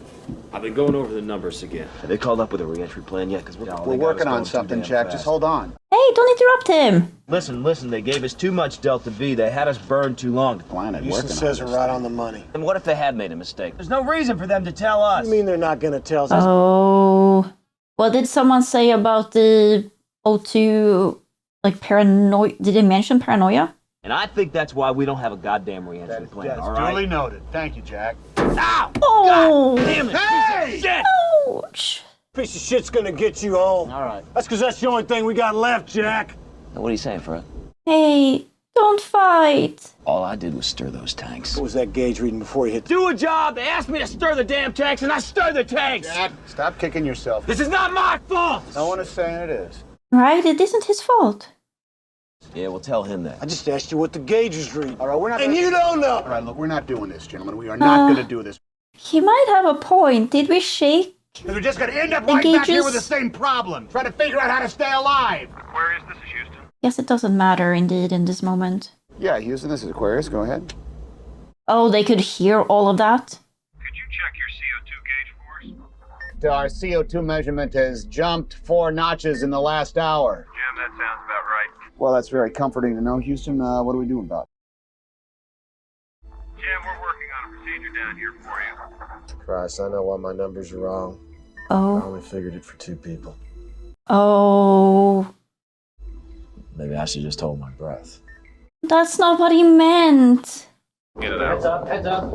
I've been going over the numbers again. Have they called up with a re-entry plan yet? Because We're working on something, Jack. Just hold on. Hey, don't interrupt him. Listen, they gave us too much Delta V. They had us burned too long. Planet Houston working says on we're this right thing. on the money. And what if they had made a mistake? There's no reason for them to tell us. You mean they're not going to tell us? Oh. What did someone say about the O2, like, paranoia? Did they mention paranoia? And I think that's why we don't have a goddamn re-entry plan, That's all right? duly noted. Thank you, Jack. Ow! Oh! God damn it! Hey! Piece of shit! Ouch. Piece of shit's going to get you home. All right. That's because that's the only thing we got left, Jack. Now, what are you saying, Fred? Hey, don't fight. All I did was stir those tanks. What was that gauge reading before you hit? Do a job. They asked me to stir the damn tanks, and I stirred the tanks. Jack, stop kicking yourself. This is not my fault. No one is saying it is. Right? It isn't his fault. Yeah, well, tell him that. I just asked you what the gauges read. All right, we're not. And you don't know. All right, look, we're not doing this, gentlemen. We are not going to do this. He might have a point. Did we shake? We're just going to end up The right back here gauges? with the same problem. Trying to figure out how to stay alive. Where is this, Houston? Yes, it doesn't matter indeed in this moment. Yeah, Houston, this is Aquarius. Go ahead. Oh, they could hear all of that? Could you check your CO2 gauge for us? Our CO2 measurement has jumped 4 notches in the last hour. Jim, that sounds about right. Well, that's very comforting to know. Houston, what are we doing about it? Jim, we're working on a procedure down here for you. Christ, I know why my numbers are wrong. Oh. I only figured it for 2 people. Oh. Maybe I should just hold my breath. That's not what he meant. Get it out. Heads up.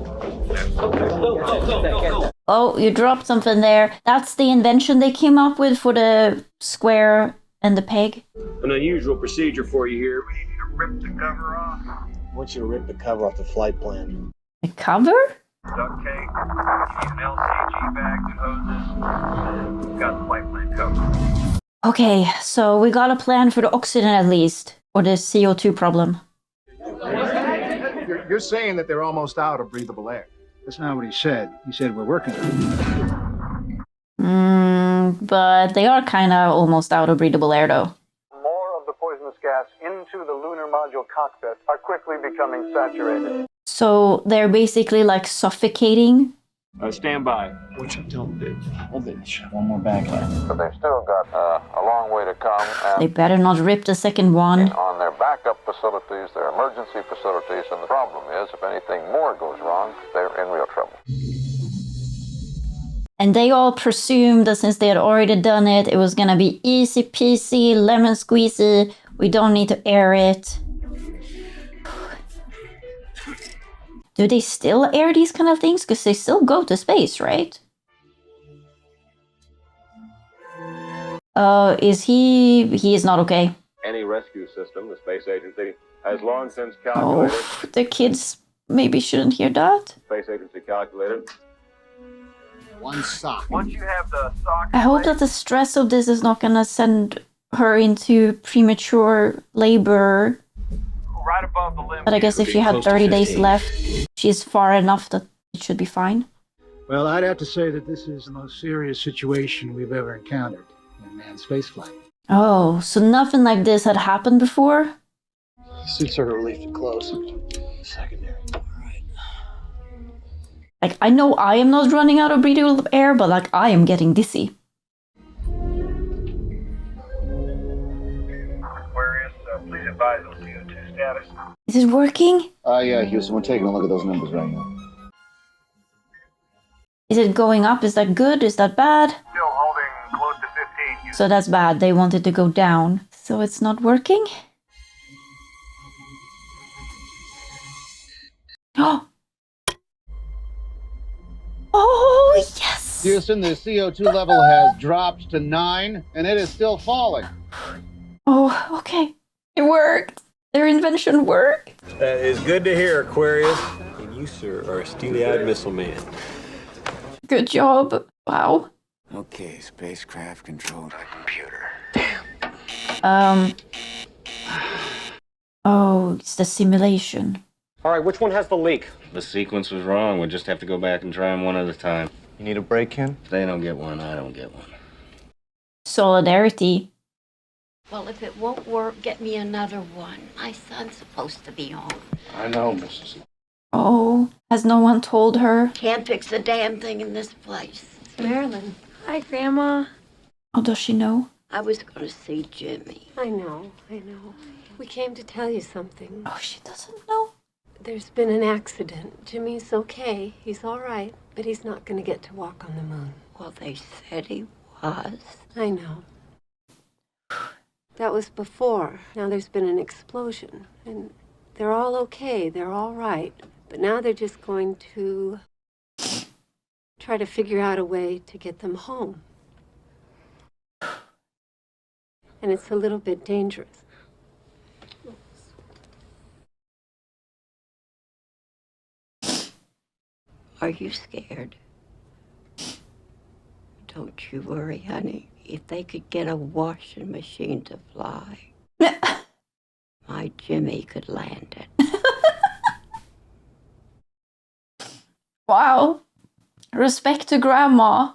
Oh, you dropped something there. That's the invention they came up with for the square and the peg. An unusual procedure for you here. We need to rip the cover off. I want you to rip the cover off the flight plan. The cover? Duct tape. You need an LCG bag, hoses. We've got the flight plan covered. Okay, so we got a plan for the oxygen at least. Or the CO2 problem. You're saying that they're almost out of breathable air. That's not what he said. He said we're working on it. But they are kind of almost out of breathable air though. More of the poisonous gas into the lunar module cockpit are quickly becoming saturated. So they're basically like suffocating. Stand by. What you don't do. Oh, bitch. One more bag left. But they've still got a long way to come. And They better not rip the second one. on their backup facilities, their emergency facilities, and the problem is, if anything more goes wrong, they're in real trouble. And they all presumed that since they had already done it, it was gonna be easy peasy, lemon squeezy. We don't need to air it. Do they still air these kind of things? Because they still go to space, right? He is not okay. Any rescue system, the space agency, has long since Oh, calculated. the kids maybe shouldn't hear that. Space agency calculated. One sock. Once you have the sock, I hope that the stress of this is not gonna send her into premature labor. right above the limb. But I guess if she had 30 days left, she's far enough that it should be fine. Well, I'd have to say that this is the most serious situation we've ever encountered in manned spaceflight. Oh, so nothing like this had happened before? Suit circuit relief to close. Secondary. Like, I know I am not running out of breathable air, but like, I am getting dizzy. Aquarius, please advise on CO2 status. Is it working? Yeah, Houston, we're taking a look at those numbers right now. Is it going up? Is that good? Is that bad? Still holding close to 15. So that's bad. They wanted to go down. So it's not working? Oh, yes! Houston, the CO2 level has dropped to 9, and it is still falling. Oh, okay. It worked. Their invention worked. That is good to hear, Aquarius. And you, sir, are a steely-eyed missile man. Good job. Wow. Okay, spacecraft controlled by computer. Oh, it's the simulation. All right, which one has the leak? The sequence was wrong. We'll just have to go back and try them one at a time. You need a break, Ken? If they don't get one, I don't get one. Solidarity. Well, if it won't work, get me another one. My son's supposed to be home. I know, Mrs. Oh, has no one told her? Can't fix a damn thing in this place. Marilyn. Hi, Grandma. Oh, does she know? I was going to see Jimmy. I know. We came to tell you something. Oh, she doesn't know. There's been an accident. Jimmy's okay. He's all right, but he's not going to get to walk on the moon. Well, they said he was. I know. That was before. Now there's been an explosion, and they're all okay. They're all right. But now they're just going to try to figure out a way to get them home. And it's a little bit dangerous. Are you scared? Don't you worry, honey. If they could get a washing machine to fly, my Jimmy could land it. Wow. Respect to Grandma.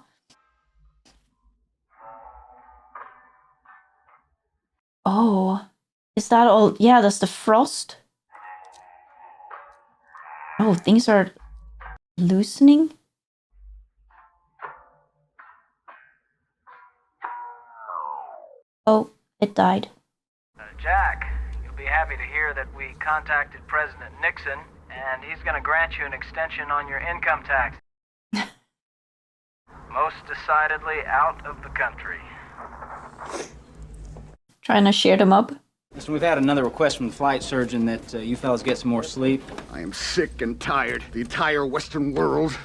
Oh, is that all? Yeah, that's the frost. Oh, things are loosening. Oh, it died. Jack, you'll be happy to hear that we contacted President Nixon, and he's going to grant you an extension on your income tax. most decidedly out of the country. Trying to cheer them up. Listen, we've had another request from the flight surgeon that you fellas get some more sleep. I am sick and tired. The entire Western world.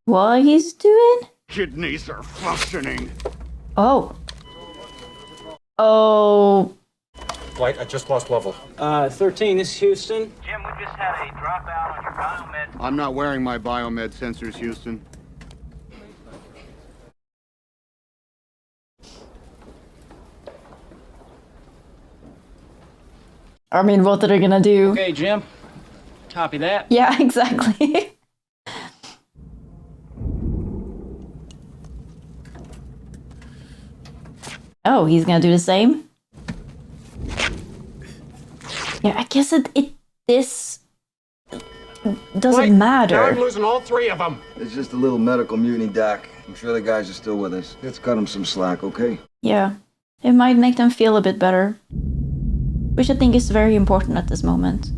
What he's doing? Kidneys are functioning. Oh. Oh. Flight, I just lost level. 13, this is Houston. Jim, we just had a dropout on your biomed. I'm not wearing my biomed sensors, Houston. I mean, what are they gonna do? Okay, Jim. Copy that. Yeah, exactly. Oh, he's gonna do the same? Yeah, I guess this doesn't matter. Now I'm losing all three of them. It's just a little medical mutiny, Doc. I'm sure the guys are still with us. Let's cut them some slack, okay? Yeah, it might make them feel a bit better. Which I think is very important at this moment.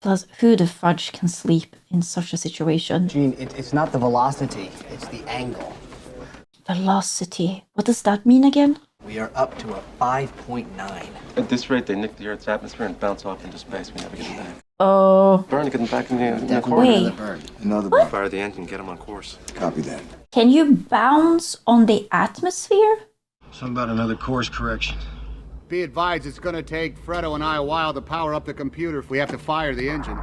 Plus, who the fudge can sleep in such a situation? Gene, it's not the velocity, it's the angle. Velocity. What does that mean again? We are up to a 5.9. At this rate, they nick the Earth's atmosphere and bounce off into space. We never get them back. Oh. Burn to get them back in the Definitely corner. another burn. Another burn. Fire the engine, get them on course. Copy that. Can you bounce on the atmosphere? Something about another course correction. Be advised, it's going to take Fredo and I a while to power up the computer if we have to fire the engine.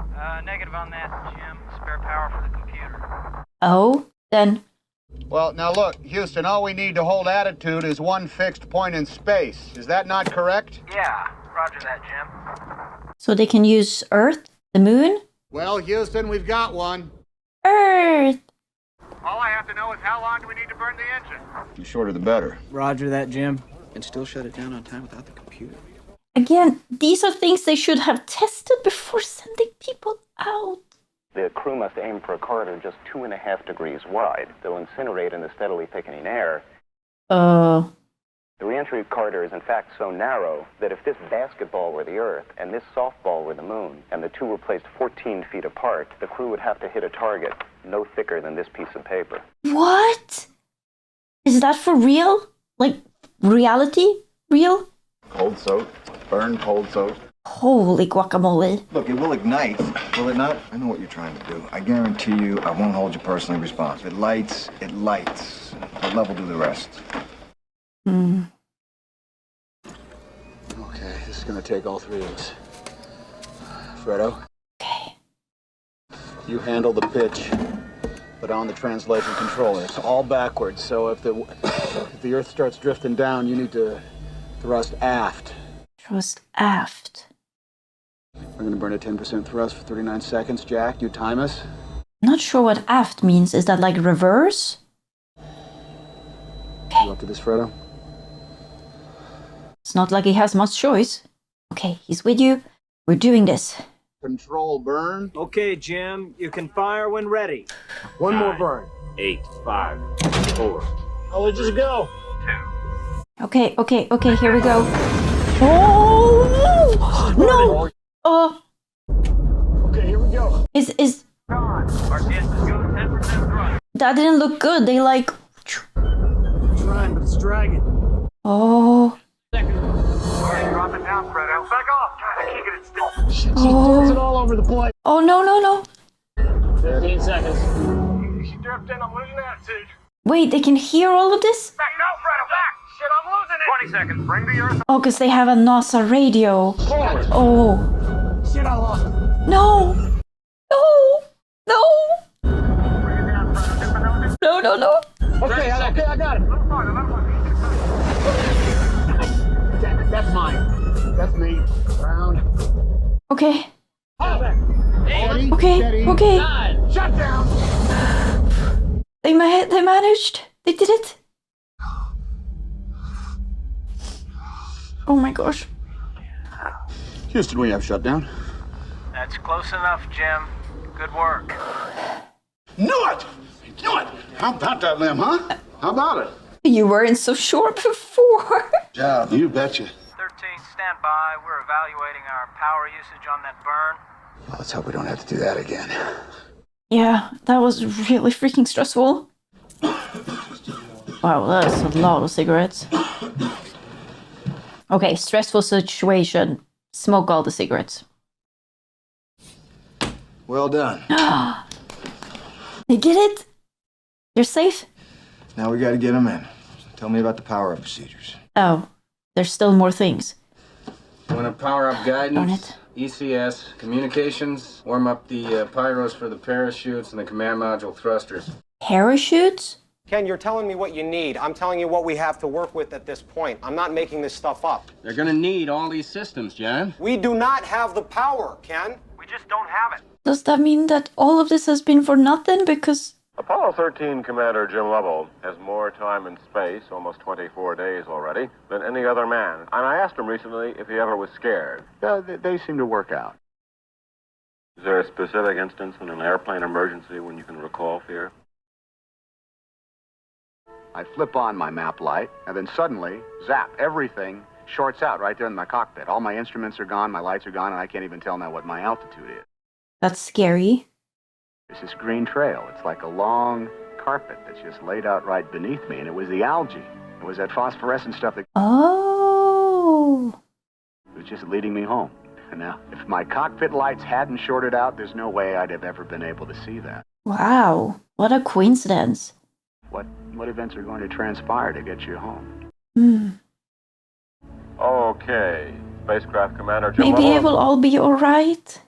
Negative on that, Jim. Spare power for the computer. Oh, then. Well, now look, Houston, all we need to hold attitude is one fixed point in space. Is that not correct? Yeah, roger that, Jim. So they can use Earth, the moon? Well, Houston, we've got one. Earth! All I have to know is how long do we need to burn the engine? The shorter the better. Roger that, Jim. And still shut it down on time without the computer. Again, these are things they should have tested before sending people out. The crew must aim for a corridor just 2.5 degrees wide. They'll incinerate in the steadily thickening air. The reentry corridor is in fact so narrow that if this basketball were the Earth and this softball were the Moon, and the two were placed 14 feet apart, the crew would have to hit a target no thicker than this piece of paper. What? Is that for real? Like, reality? Real? Cold soak. Burn cold soak. Holy guacamole. Look, it will ignite, will it not? I know what you're trying to do. I guarantee you I won't hold you personally responsible. If it lights, it lights. The love will do the rest. Hmm. Okay, this is going to take all three of us. Fredo? Okay. You handle the pitch, but on the translation controller. It's all backwards, so if the Earth starts drifting down, you need to thrust aft. Thrust aft. We're going to burn a 10% thrust for 39 seconds. Jack, you time us? Not sure what aft means. Is that like reverse? Okay. You up to this, Fredo? It's not like he has much choice. Okay, he's with you. We're doing this. Control burn. Okay, Jim, you can fire when ready. One more burn. 8, 5, 4. I'll let you go. 2. Okay, here we go. Oh! No! Oh! Okay, here we go. Is... Our chances go 10% thrust. That didn't look good. They like... I'm trying, but it's dragging. Oh... Alright, drop it down, Fredo. Back off! I can't get it still. Shit, she throws it all over the place. Oh, no. 15 seconds. She dripped in, I'm losing attitude. Wait, they can hear all of this? Back, no, Fredo, back! Shit, I'm losing it! 20 seconds, bring the Earth. Oh, because they have a NASA radio. Forward. Oh. Shit, I lost it. No! No! Bring it down, Fredo. Dip another bit. No. Okay, I got it. A little farther. Damn it, that's mine. That's me. Round. Okay. Steady, Okay. steady. 9. Shut down. They managed. They did it. Oh my gosh. Houston, we have shutdown. That's close enough, Jim. Good work. Knew it! How about that, Lim, huh? How about it? You weren't so sure before. Yeah, you betcha. 13, stand by. We're evaluating our power usage on that burn. Well, let's hope we don't have to do that again. Yeah, that was really freaking stressful. Wow, that's a lot of cigarettes. Okay, stressful situation. Smoke all the cigarettes. Well done. They did it? You're safe? Now we gotta get them in. Tell me about the power-up procedures. Oh, there's still more things. You want to power up guidance, ECS, communications, warm up the pyros for the parachutes and the command module thrusters. Parachutes? Ken, you're telling me what you need. I'm telling you what we have to work with at this point. I'm not making this stuff up. They're going to need all these systems, John. We do not have the power, Ken. We just don't have it. Does that mean that all of this has been for nothing? Because... Apollo 13 Commander Jim Lovell has more time in space, almost 24 days already, than any other man. And I asked him recently if he ever was scared. Yeah, they seem to work out. Is there a specific instance in an airplane emergency when you can recall fear? I flip on my map light, and then suddenly, zap, everything shorts out right there in my cockpit. All my instruments are gone, my lights are gone, and I can't even tell now what my altitude is. That's scary. There's this green trail. It's like a long carpet that's just laid out right beneath me, and it was the algae. It was that phosphorescent stuff that... Oh. It was just leading me home. And now, if my cockpit lights hadn't shorted out, there's no way I'd have ever been able to see that. Wow. What a coincidence. What events are going to transpire to get you home? Okay. Spacecraft Commander Jim Maybe Lovell. it will all be alright.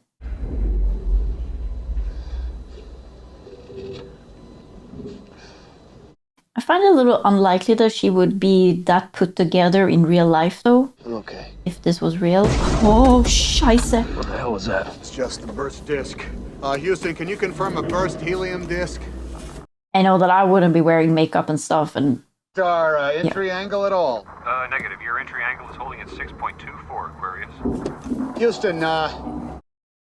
I find it a little unlikely that she would be that put together in real life, though. Okay. If this was real. Oh, scheisse. What the hell was that? It's just the burst disk. Houston, can you confirm a burst helium disk? I know that I wouldn't be wearing makeup and stuff, and... Our entry angle at all? Negative. Your entry angle is holding at 6.24, Aquarius. Houston,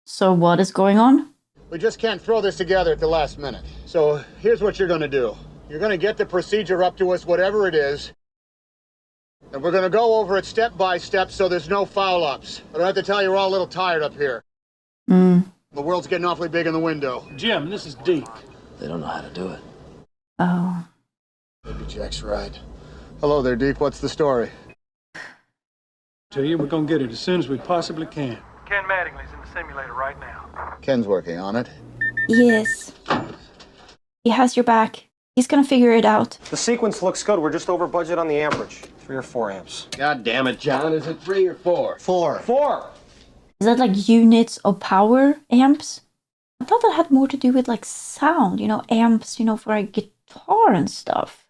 So what is going on? we just can't throw this together at the last minute. So here's what you're gonna do. You're gonna get the procedure up to us, whatever it is, and we're gonna go over it step by step so there's no foul-ups. I don't have to tell you, we're all a little tired up here. The world's getting awfully big in the window. Jim, this is Deke. They don't know how to do it. Oh. Maybe Jack's right. Hello there, Deke. What's the story? Tell you, we're gonna get it as soon as we possibly can. Ken Mattingly's in the simulator right now. Ken's working on it. Yes. He has your back. He's gonna figure it out. The sequence looks good. We're just over budget on the amperage. 3 or 4 amps. God damn it, John. Is it 3 or 4? 4. Is that like units of power, amps? I thought that had more to do with like sound, amps, for a guitar and stuff.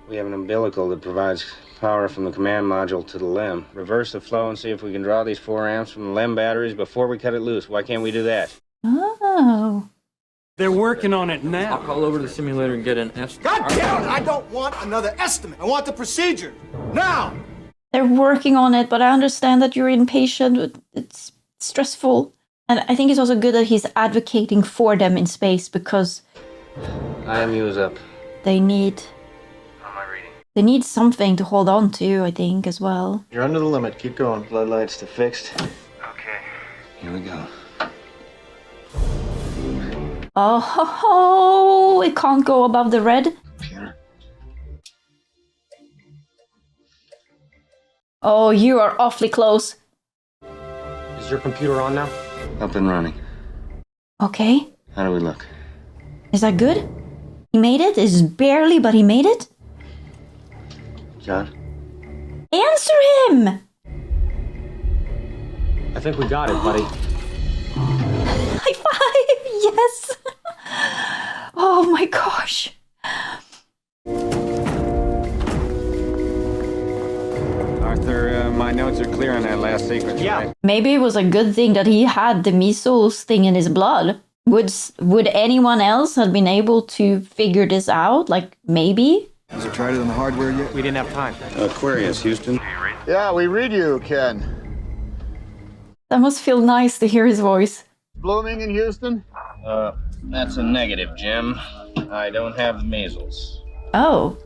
We have an umbilical that provides power from the command module to the LEM. Reverse the flow and see if we can draw these 4 amps from the LEM batteries before we cut it loose. Why can't we do that? Oh. They're working on it now. I'll call over to the simulator and get an estimate. God damn it! I don't want another estimate. I want the procedure. Now! They're working on it, but I understand that you're impatient. It's stressful. And I think it's also good that he's advocating for them in space because... IMU is up. They need... How am I reading? They need something to hold on to, I think, as well. You're under the limit. Keep going. Floodlights to fixed. Okay. Here we go. Oh, it can't go above the red. Computer. Oh, you are awfully close. Is your computer on now? Up and running. Okay. How do we look? Is that good? He made it? It's barely, but he made it? John? Answer him! I think we got it, buddy. High five! Yes! Oh my gosh. Arthur, my notes are clear on that last sequence, right? Maybe it was a good thing that he had the measles thing in his blood. Would anyone else have been able to figure this out? Like, maybe? Has it tried it on the hardware yet? We didn't have time. Aquarius, Houston. Yeah, we read you, Ken. That must feel nice to hear his voice. Blooming in Houston? That's a negative, Jim. I don't have the measles. Oh.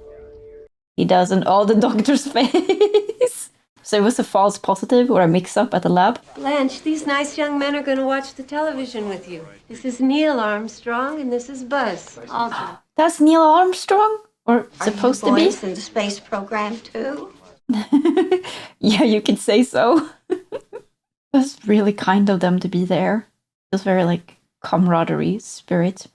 He doesn't. Oh, the doctor's face. So it was a false positive or a mix-up at the lab? Blanche, these nice young men are going to watch the television with you. This is Neil Armstrong and this is Buzz Aldrin. That's Neil Armstrong? Or supposed to be. Boys in the space program too? Yeah, you could say so. It was really kind of them to be there. It was very like camaraderie spirit.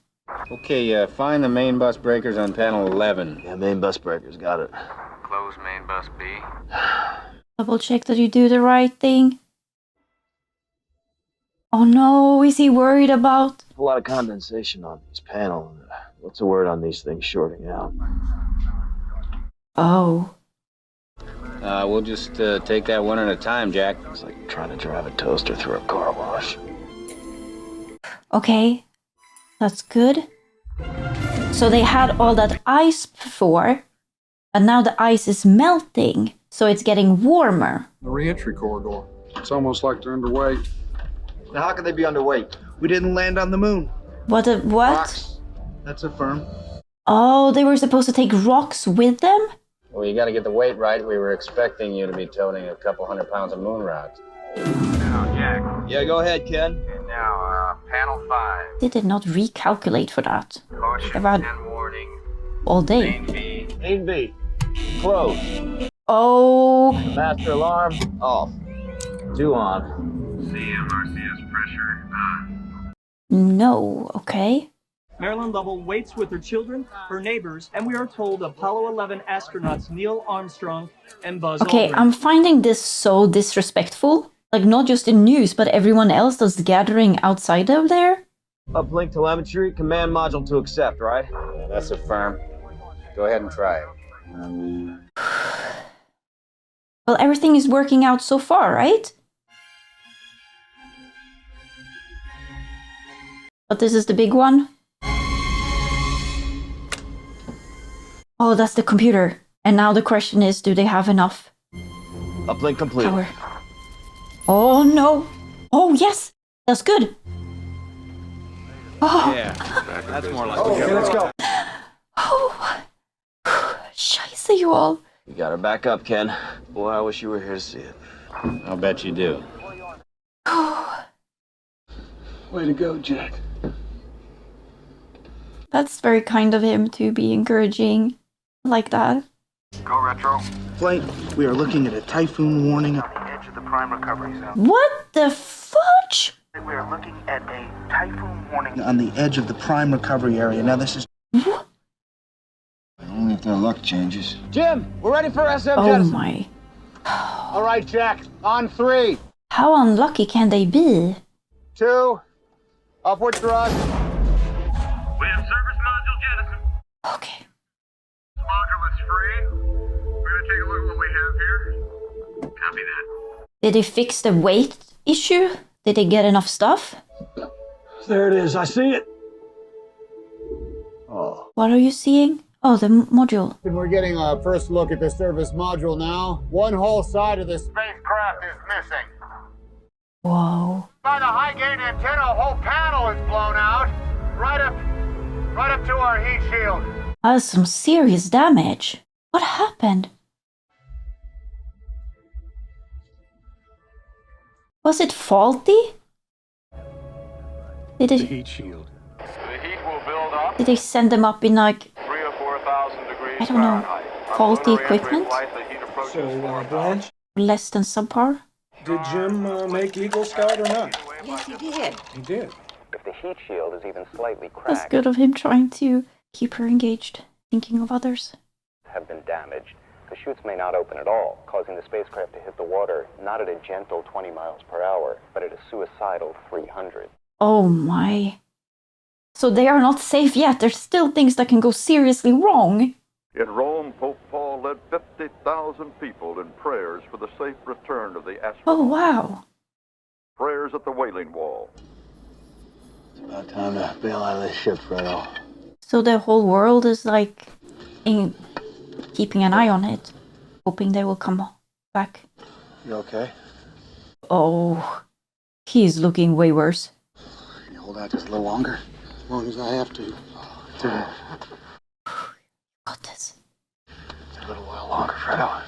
Okay, find the main bus breakers on panel 11. Yeah, main bus breakers, got it. Close main bus B. Double check that you do the right thing. Oh no, is he worried about? A lot of condensation on these panels. What's the word on these things shorting out? Oh. We'll just take that one at a time, Jack. It's like trying to drive a toaster through a car wash. Okay, that's good. So they had all that ice before, and now the ice is melting, so it's getting warmer. The re-entry corridor. It's almost like they're underway. Now, how can they be underweight? We didn't land on the moon. What? Rocks. That's a firm. Oh, they were supposed to take rocks with them? Well, you gotta get the weight right. We were expecting you to be toting a couple 100 pounds of moon rocks. Now, Jack. Yeah, go ahead, Ken. And now, panel 5. They did not recalculate for that. Caution About and warning. all day. Main B. Main B. Close. Oh. Master alarm off. 2 on. CM RCS pressure on. No, okay. Marilyn Lovell waits with her children, her neighbors, and we are told Apollo 11 astronauts Neil Armstrong and Buzz Okay, Aldrin. I'm finding this so disrespectful. Like, not just the news, but everyone else that's gathering outside of there. Uplink telemetry, command module to accept, right? Yeah, that's a firm. Go ahead and try it. Well, everything is working out so far, right? But this is the big one. Oh, that's the computer. And now the question is, do they have enough Uplink complete. power? Oh, no. Oh, yes. That's good. Oh. Yeah, that's more like Okay, let's go. Oh. Scheiße, you all. You got her back up, Ken. Boy, I wish you were here to see it. I'll bet you do. Way to go, Jack. That's very kind of him to be encouraging like that. Go retro. Flight, we are looking at a typhoon warning. On the edge of the prime recovery zone. What the fudge? We are looking at a typhoon warning. On the edge of the prime recovery area. Now, this is... Only if their luck changes. Jim, we're ready for SM Oh jettison. my. All right, Jack, on 3. How unlucky can they be? 2. Upward thrust. We have service module jettison. Okay. Module is free. We're gonna take a look at what we have here. Copy that. Did they fix the weight issue? Did they get enough stuff? There it is. I see it. Oh. What are you seeing? Oh, the module. And we're getting a first look at the service module now. One whole side of the spacecraft is missing. Whoa. By the high gain antenna, a whole panel is blown out. Right up to our heat shield. That's some serious damage. What happened? Was it faulty? Did The they, heat shield. The heat will build up did they send them up in like, 3 or 4,000 degrees I don't know, Fahrenheit. faulty On lunar reentry equipment? flight, the heat approaches So, 4,000. Blanche, Less than subpar? did Jim make Eagle Scout or not? Yes, he did. He did. If the heat shield is even slightly That's cracked, good of him trying to keep her engaged, thinking of others. have been damaged, the chutes may not open at all, causing the spacecraft to hit the water not at a gentle 20 miles per hour, but at a suicidal 300. Oh my. So they are not safe yet. There's still things that can go seriously wrong. In Rome, Pope Paul led 50,000 people in prayers for the safe return of the astronauts. Oh wow. Prayers at the Wailing Wall. It's about time to bail out of this ship, Fredo. So the whole world is like keeping an eye on it, hoping they will come back. You okay? Oh, he's looking way worse. Can you hold out just a little longer? As long as I have to. Got this. A little while longer, Fredo.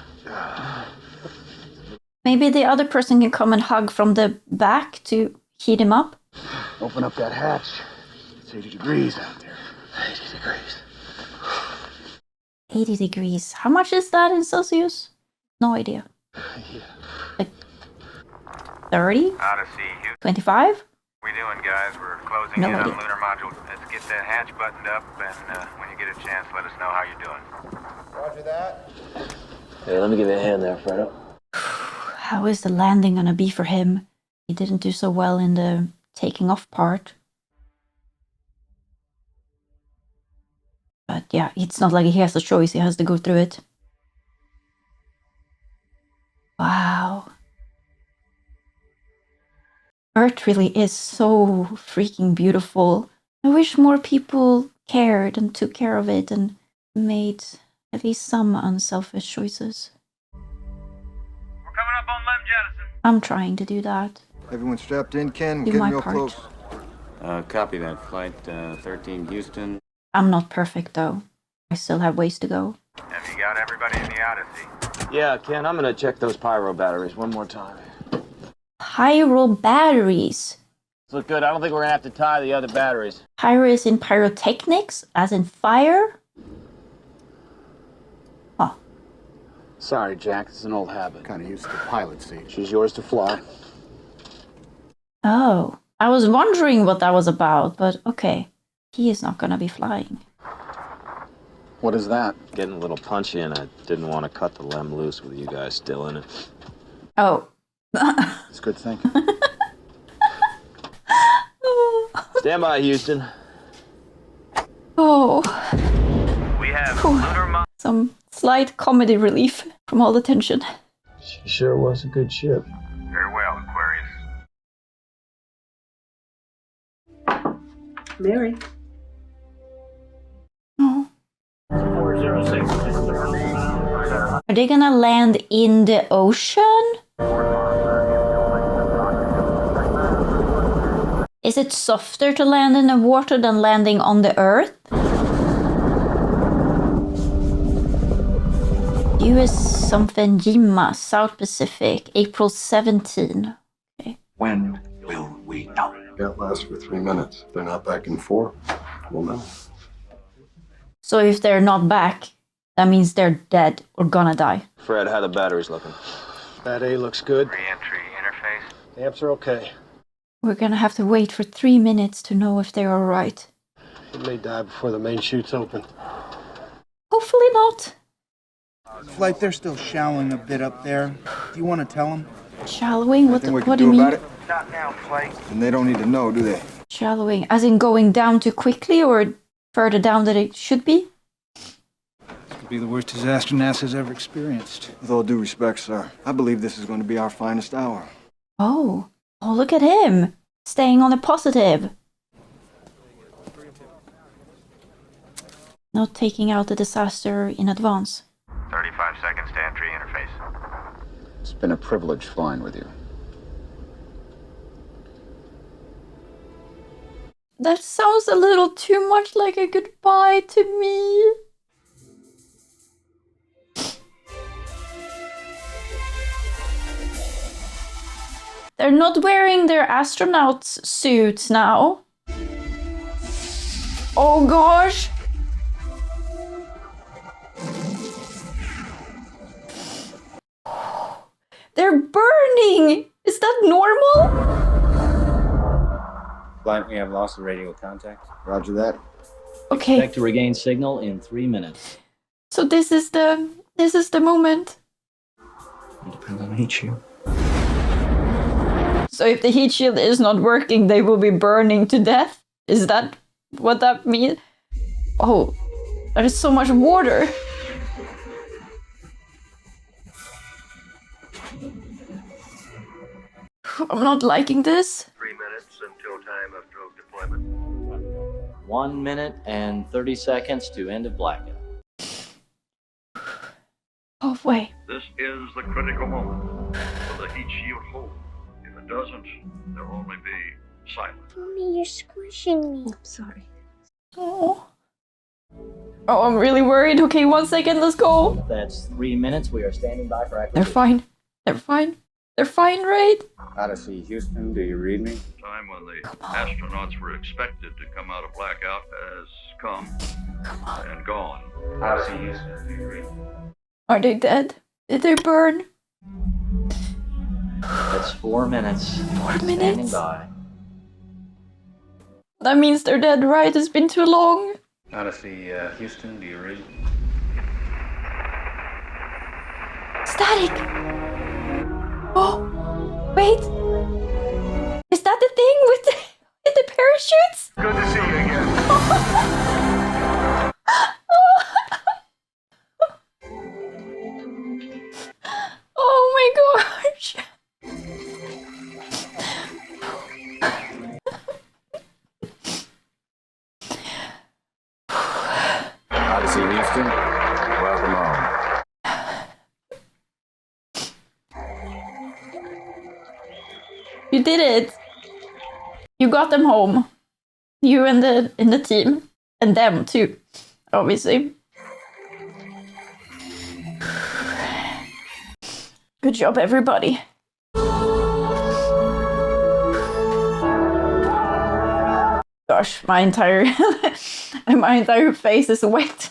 Maybe the other person can come and hug from the back to heat him up. Open up that hatch. It's 80 degrees out there. 80 degrees. 80 degrees. How much is that in Celsius? No idea. Like 30? Odyssey, 25? we doing, guys? We're closing No in idea. on lunar module. Let's get that hatch buttoned up, and when you get a chance, let us know how you're doing. Roger that. Hey, let me give you a hand there, Fredo. How is the landing gonna be for him? He didn't do so well in the taking off part. But yeah, it's not like he has a choice, he has to go through it. Wow. Earth really is so freaking beautiful. I wish more people cared and took care of it and made at least some unselfish choices. We're coming up on Lem Jettison. I'm trying to do that. Everyone strapped in, Ken. Do Get my real part. close. Copy that. Flight 13 Houston. I'm not perfect though. I still have ways to go. Have you got everybody in the Odyssey? Yeah, Ken, I'm gonna check those pyro batteries one more time. Pyro batteries. Look good. I don't think we're gonna have to tie the other batteries. Pyro is in pyrotechnics, as in fire? Oh. Sorry, Jack. It's an old habit. Kind of used to the pilot seat. She's yours to fly. Oh. I was wondering what that was about, but okay. He is not gonna be flying. What is that? Getting a little punchy, and I didn't want to cut the lem loose with you guys still in it. Oh. It's good thinking. Stand by, Houston. Oh. We have lunar module. Some slight comedy relief from all the tension. She sure was a good ship. Very well, Aquarius. Mary. Oh. 406. Are they gonna land in the ocean? Is it softer to land in the water than landing on the earth? US something Jima, South Pacific, April 17. Okay. When will we know? That lasts for 3 minutes. If they're not back in 4, we'll know. So if they're not back, that means they're dead or gonna die. Fred, how the batteries looking? That A looks good. Re-entry interface. The amps are okay. We're gonna have to wait for 3 minutes to know if they're alright. It may die before the main chute's open. Hopefully not. Flight, they're still shallowing a bit up there. Do you want to tell them? Shallowing? What do you mean? About it? Stop now, Flight. And they don't need to know, do they? Shallowing, as in going down too quickly or further down than it should be? This could be the worst disaster NASA's ever experienced. With all due respect, sir, I believe this is going to be our finest hour. Oh. Oh, look at him. Staying on the positive. Not taking out the disaster in advance. 35 seconds to entry interface. It's been a privilege flying with you. That sounds a little too much like a goodbye to me. They're not wearing their astronaut suits now. Oh gosh. They're burning! Is that normal? Flight, we have lost the radio contact. Roger that. Okay. Expect to regain signal in 3 minutes. So this is the moment. It depends on the heat shield. So if the heat shield is not working, they will be burning to death? Is that what that means? Oh, there is so much water. I'm not liking this. 3 minutes until time of drogue deployment. 1 minute and 30 seconds to end of blackout. Halfway. This is the critical moment. Will the heat shield hold? If it doesn't, there will only be silence. Mommy, you're squishing me. I'm sorry. Oh. Oh, I'm really worried. Okay, 1 second, let's go. That's 3 minutes. We are standing by for acquisition. They're fine. They're fine. They're fine, right? Odyssey, Houston, do you read me? Time when the astronauts were expected to come out of blackout has come and gone. Odyssey, Houston, do you read? Are they dead? Did they burn? That's 4 minutes. 4 Standing minutes? by. That means they're dead, right? It's been too long. Odyssey, Houston, do you read? Static! Oh, wait. Is that the thing with the parachutes? Good to see you again. Oh my gosh. Odyssey, Houston, welcome home. You did it. You got them home. You and the team. And them too, obviously. Good job, everybody. Gosh, my entire face is wet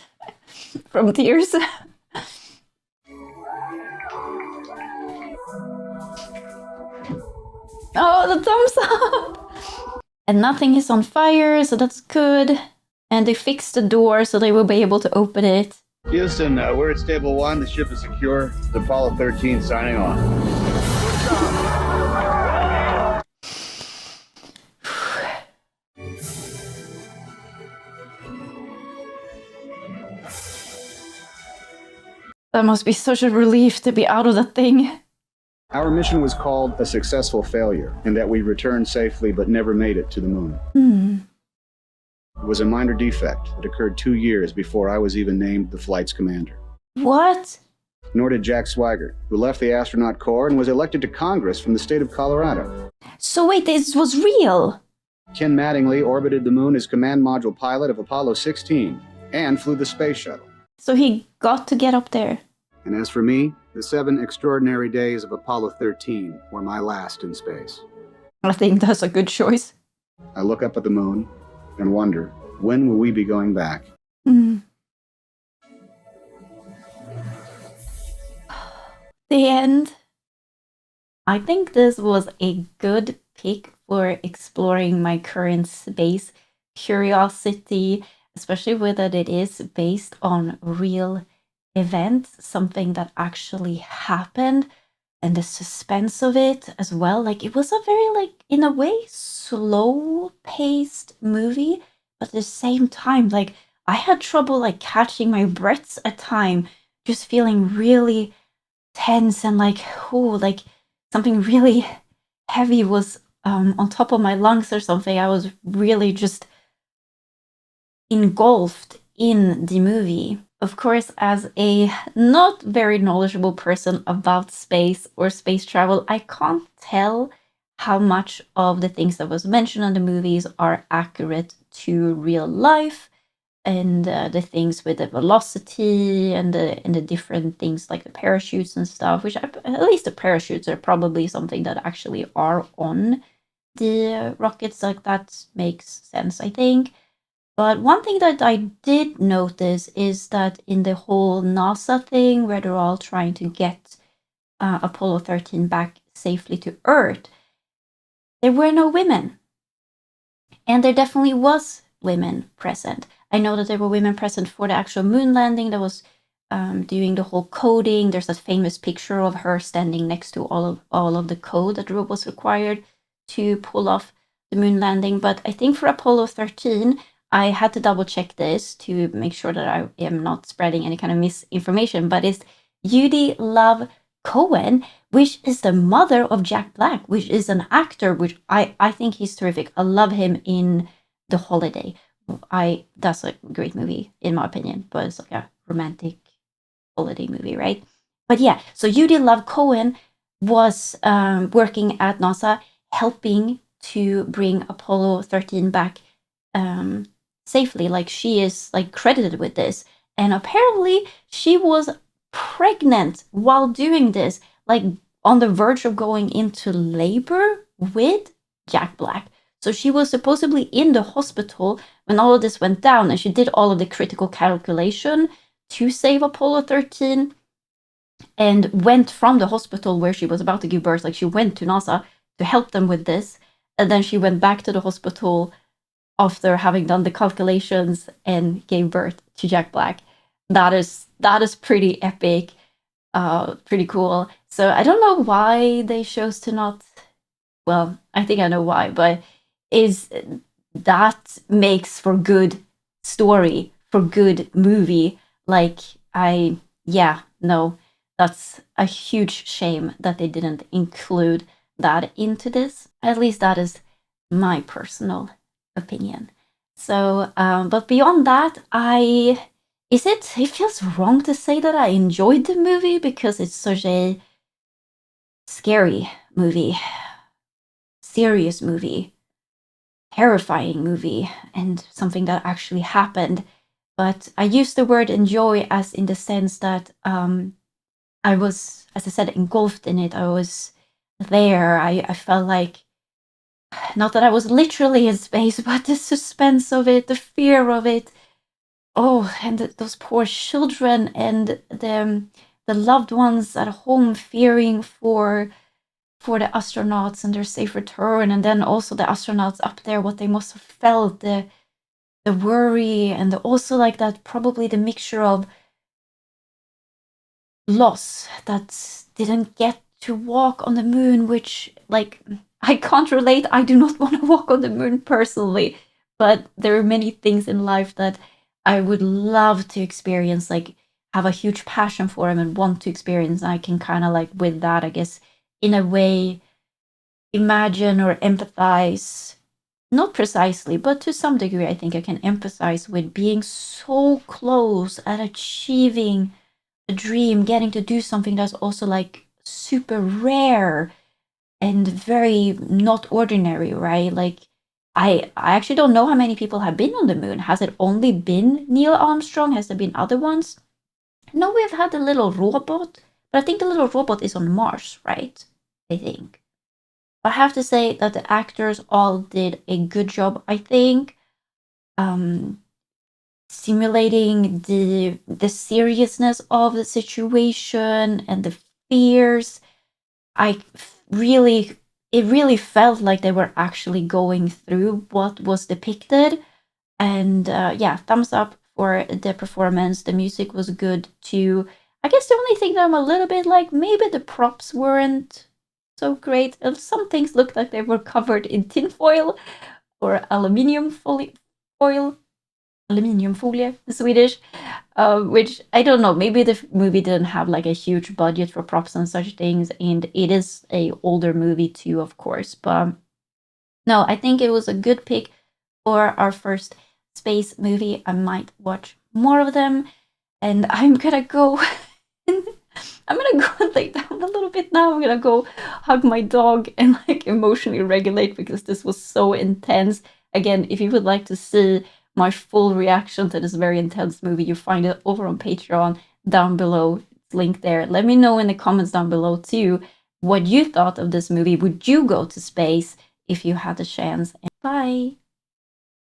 from tears. Oh, the thumbs up! And nothing is on fire, so that's good. And they fixed the door so they will be able to open it. Houston, we're at Stable 1. The ship is secure. It's Apollo 13 signing off. That must be such a relief to be out of that thing. Our mission was called a successful failure, in that we returned safely but never made it to the moon. It was a minor defect that occurred 2 years before I was even named the flight's commander. What? Nor did Jack Swigert, who left the astronaut corps and was elected to Congress from the state of Colorado. So wait, this was real? Ken Mattingly orbited the moon as command module pilot of Apollo 16 and flew the space shuttle. So he got to get up there. And as for me, the 7 extraordinary days of Apollo 13 were my last in space. I think that's a good choice. I look up at the moon and wonder, when will we be going back? The end. I think this was a good pick for exploring my current space curiosity, especially with that it is based on real events, something that actually happened, and the suspense of it as well. Like, it was a very, like, in a way, slow-paced movie, but at the same time, like, I had trouble, like, catching my breaths at time, just feeling really tense and like, oh, like something really heavy was on top of my lungs or something. I was really just engulfed in the movie. Of course, as a not very knowledgeable person about space or space travel, I can't tell how much of the things that was mentioned in the movies are accurate to real life, and the things with the velocity and the different things like the parachutes and stuff, which at least the parachutes are probably something that actually are on the rockets. Like, that makes sense, I think. But one thing that I did notice is that in the whole NASA thing, where they're all trying to get Apollo 13 back safely to Earth, there were no women. And there definitely was women present. I know that there were women present for the actual moon landing that was doing the whole coding. There's that famous picture of her standing next to all of the code that was required to pull off the moon landing. But I think for Apollo 13, I had to double check this to make sure that I am not spreading any kind of misinformation. But it's Judy Love Cohen, which is the mother of Jack Black, which is an actor, which I think he's terrific. I love him in The Holiday. That's a great movie in my opinion, but it's like a romantic holiday movie, right? But yeah, so Judy Love Cohen was working at NASA, helping to bring Apollo 13 back safely. Like, she is like credited with this, and apparently she was pregnant while doing this, like on the verge of going into labor with Jack Black. So she was supposedly in the hospital when all of this went down and she did all of the critical calculation to save Apollo 13 and went from the hospital where she was about to give birth, like she went to NASA to help them with this, and then she went back to the hospital after having done the calculations and gave birth to Jack Black. That is pretty epic, pretty cool. So I don't know why they chose to not, well, I think I know why, but that makes for good story, for good movie. Like, that's a huge shame that they didn't include that into this. At least that is my personal opinion. So, but beyond that, it feels wrong to say that I enjoyed the movie because it's such a scary movie, serious movie, terrifying movie, and something that actually happened. But I use the word enjoy as in the sense that I was, as I said, engulfed in it. I was there. I felt like, not that I was literally in space, but the suspense of it, the fear of it. Oh, and those poor children and the loved ones at home fearing for the astronauts and their safe return, and then also the astronauts up there, what they must have felt, the worry, and also like that, probably the mixture of loss that didn't get to walk on the moon, which, like, I can't relate. I do not want to walk on the moon personally, but there are many things in life that I would love to experience, like have a huge passion for them and want to experience. I can kind of like, with that, I guess, in a way, imagine or empathize, not precisely, but to some degree, I think I can empathize with being so close at achieving a dream, getting to do something that's also like super rare and very not ordinary, right? Like, I actually don't know how many people have been on the moon. Has it only been Neil Armstrong? Has there been other ones? No, we've had the little robot, but I think the little robot is on Mars, right? I think. I have to say that the actors all did a good job, I think, simulating the seriousness of the situation and the fears. It really felt like they were actually going through what was depicted. And thumbs up for the performance. The music was good too. I guess the only thing that I'm a little bit like, maybe the props weren't so great. Some things looked like they were covered in tinfoil or aluminium foil, in Swedish, which I don't know. Maybe the movie didn't have like a huge budget for props and such things, and it is a older movie too, of course. But no, I think it was a good pick for our first space movie. I might watch more of them, and I'm gonna go. I'm gonna go and lay down a little bit now. I'm gonna go hug my dog and like emotionally regulate because this was so intense. Again, if you would like to see my full reaction to this very intense movie, you find it over on Patreon down below. It's linked there. Let me know in the comments down below too what you thought of this movie. Would you go to space if you had the chance? And bye.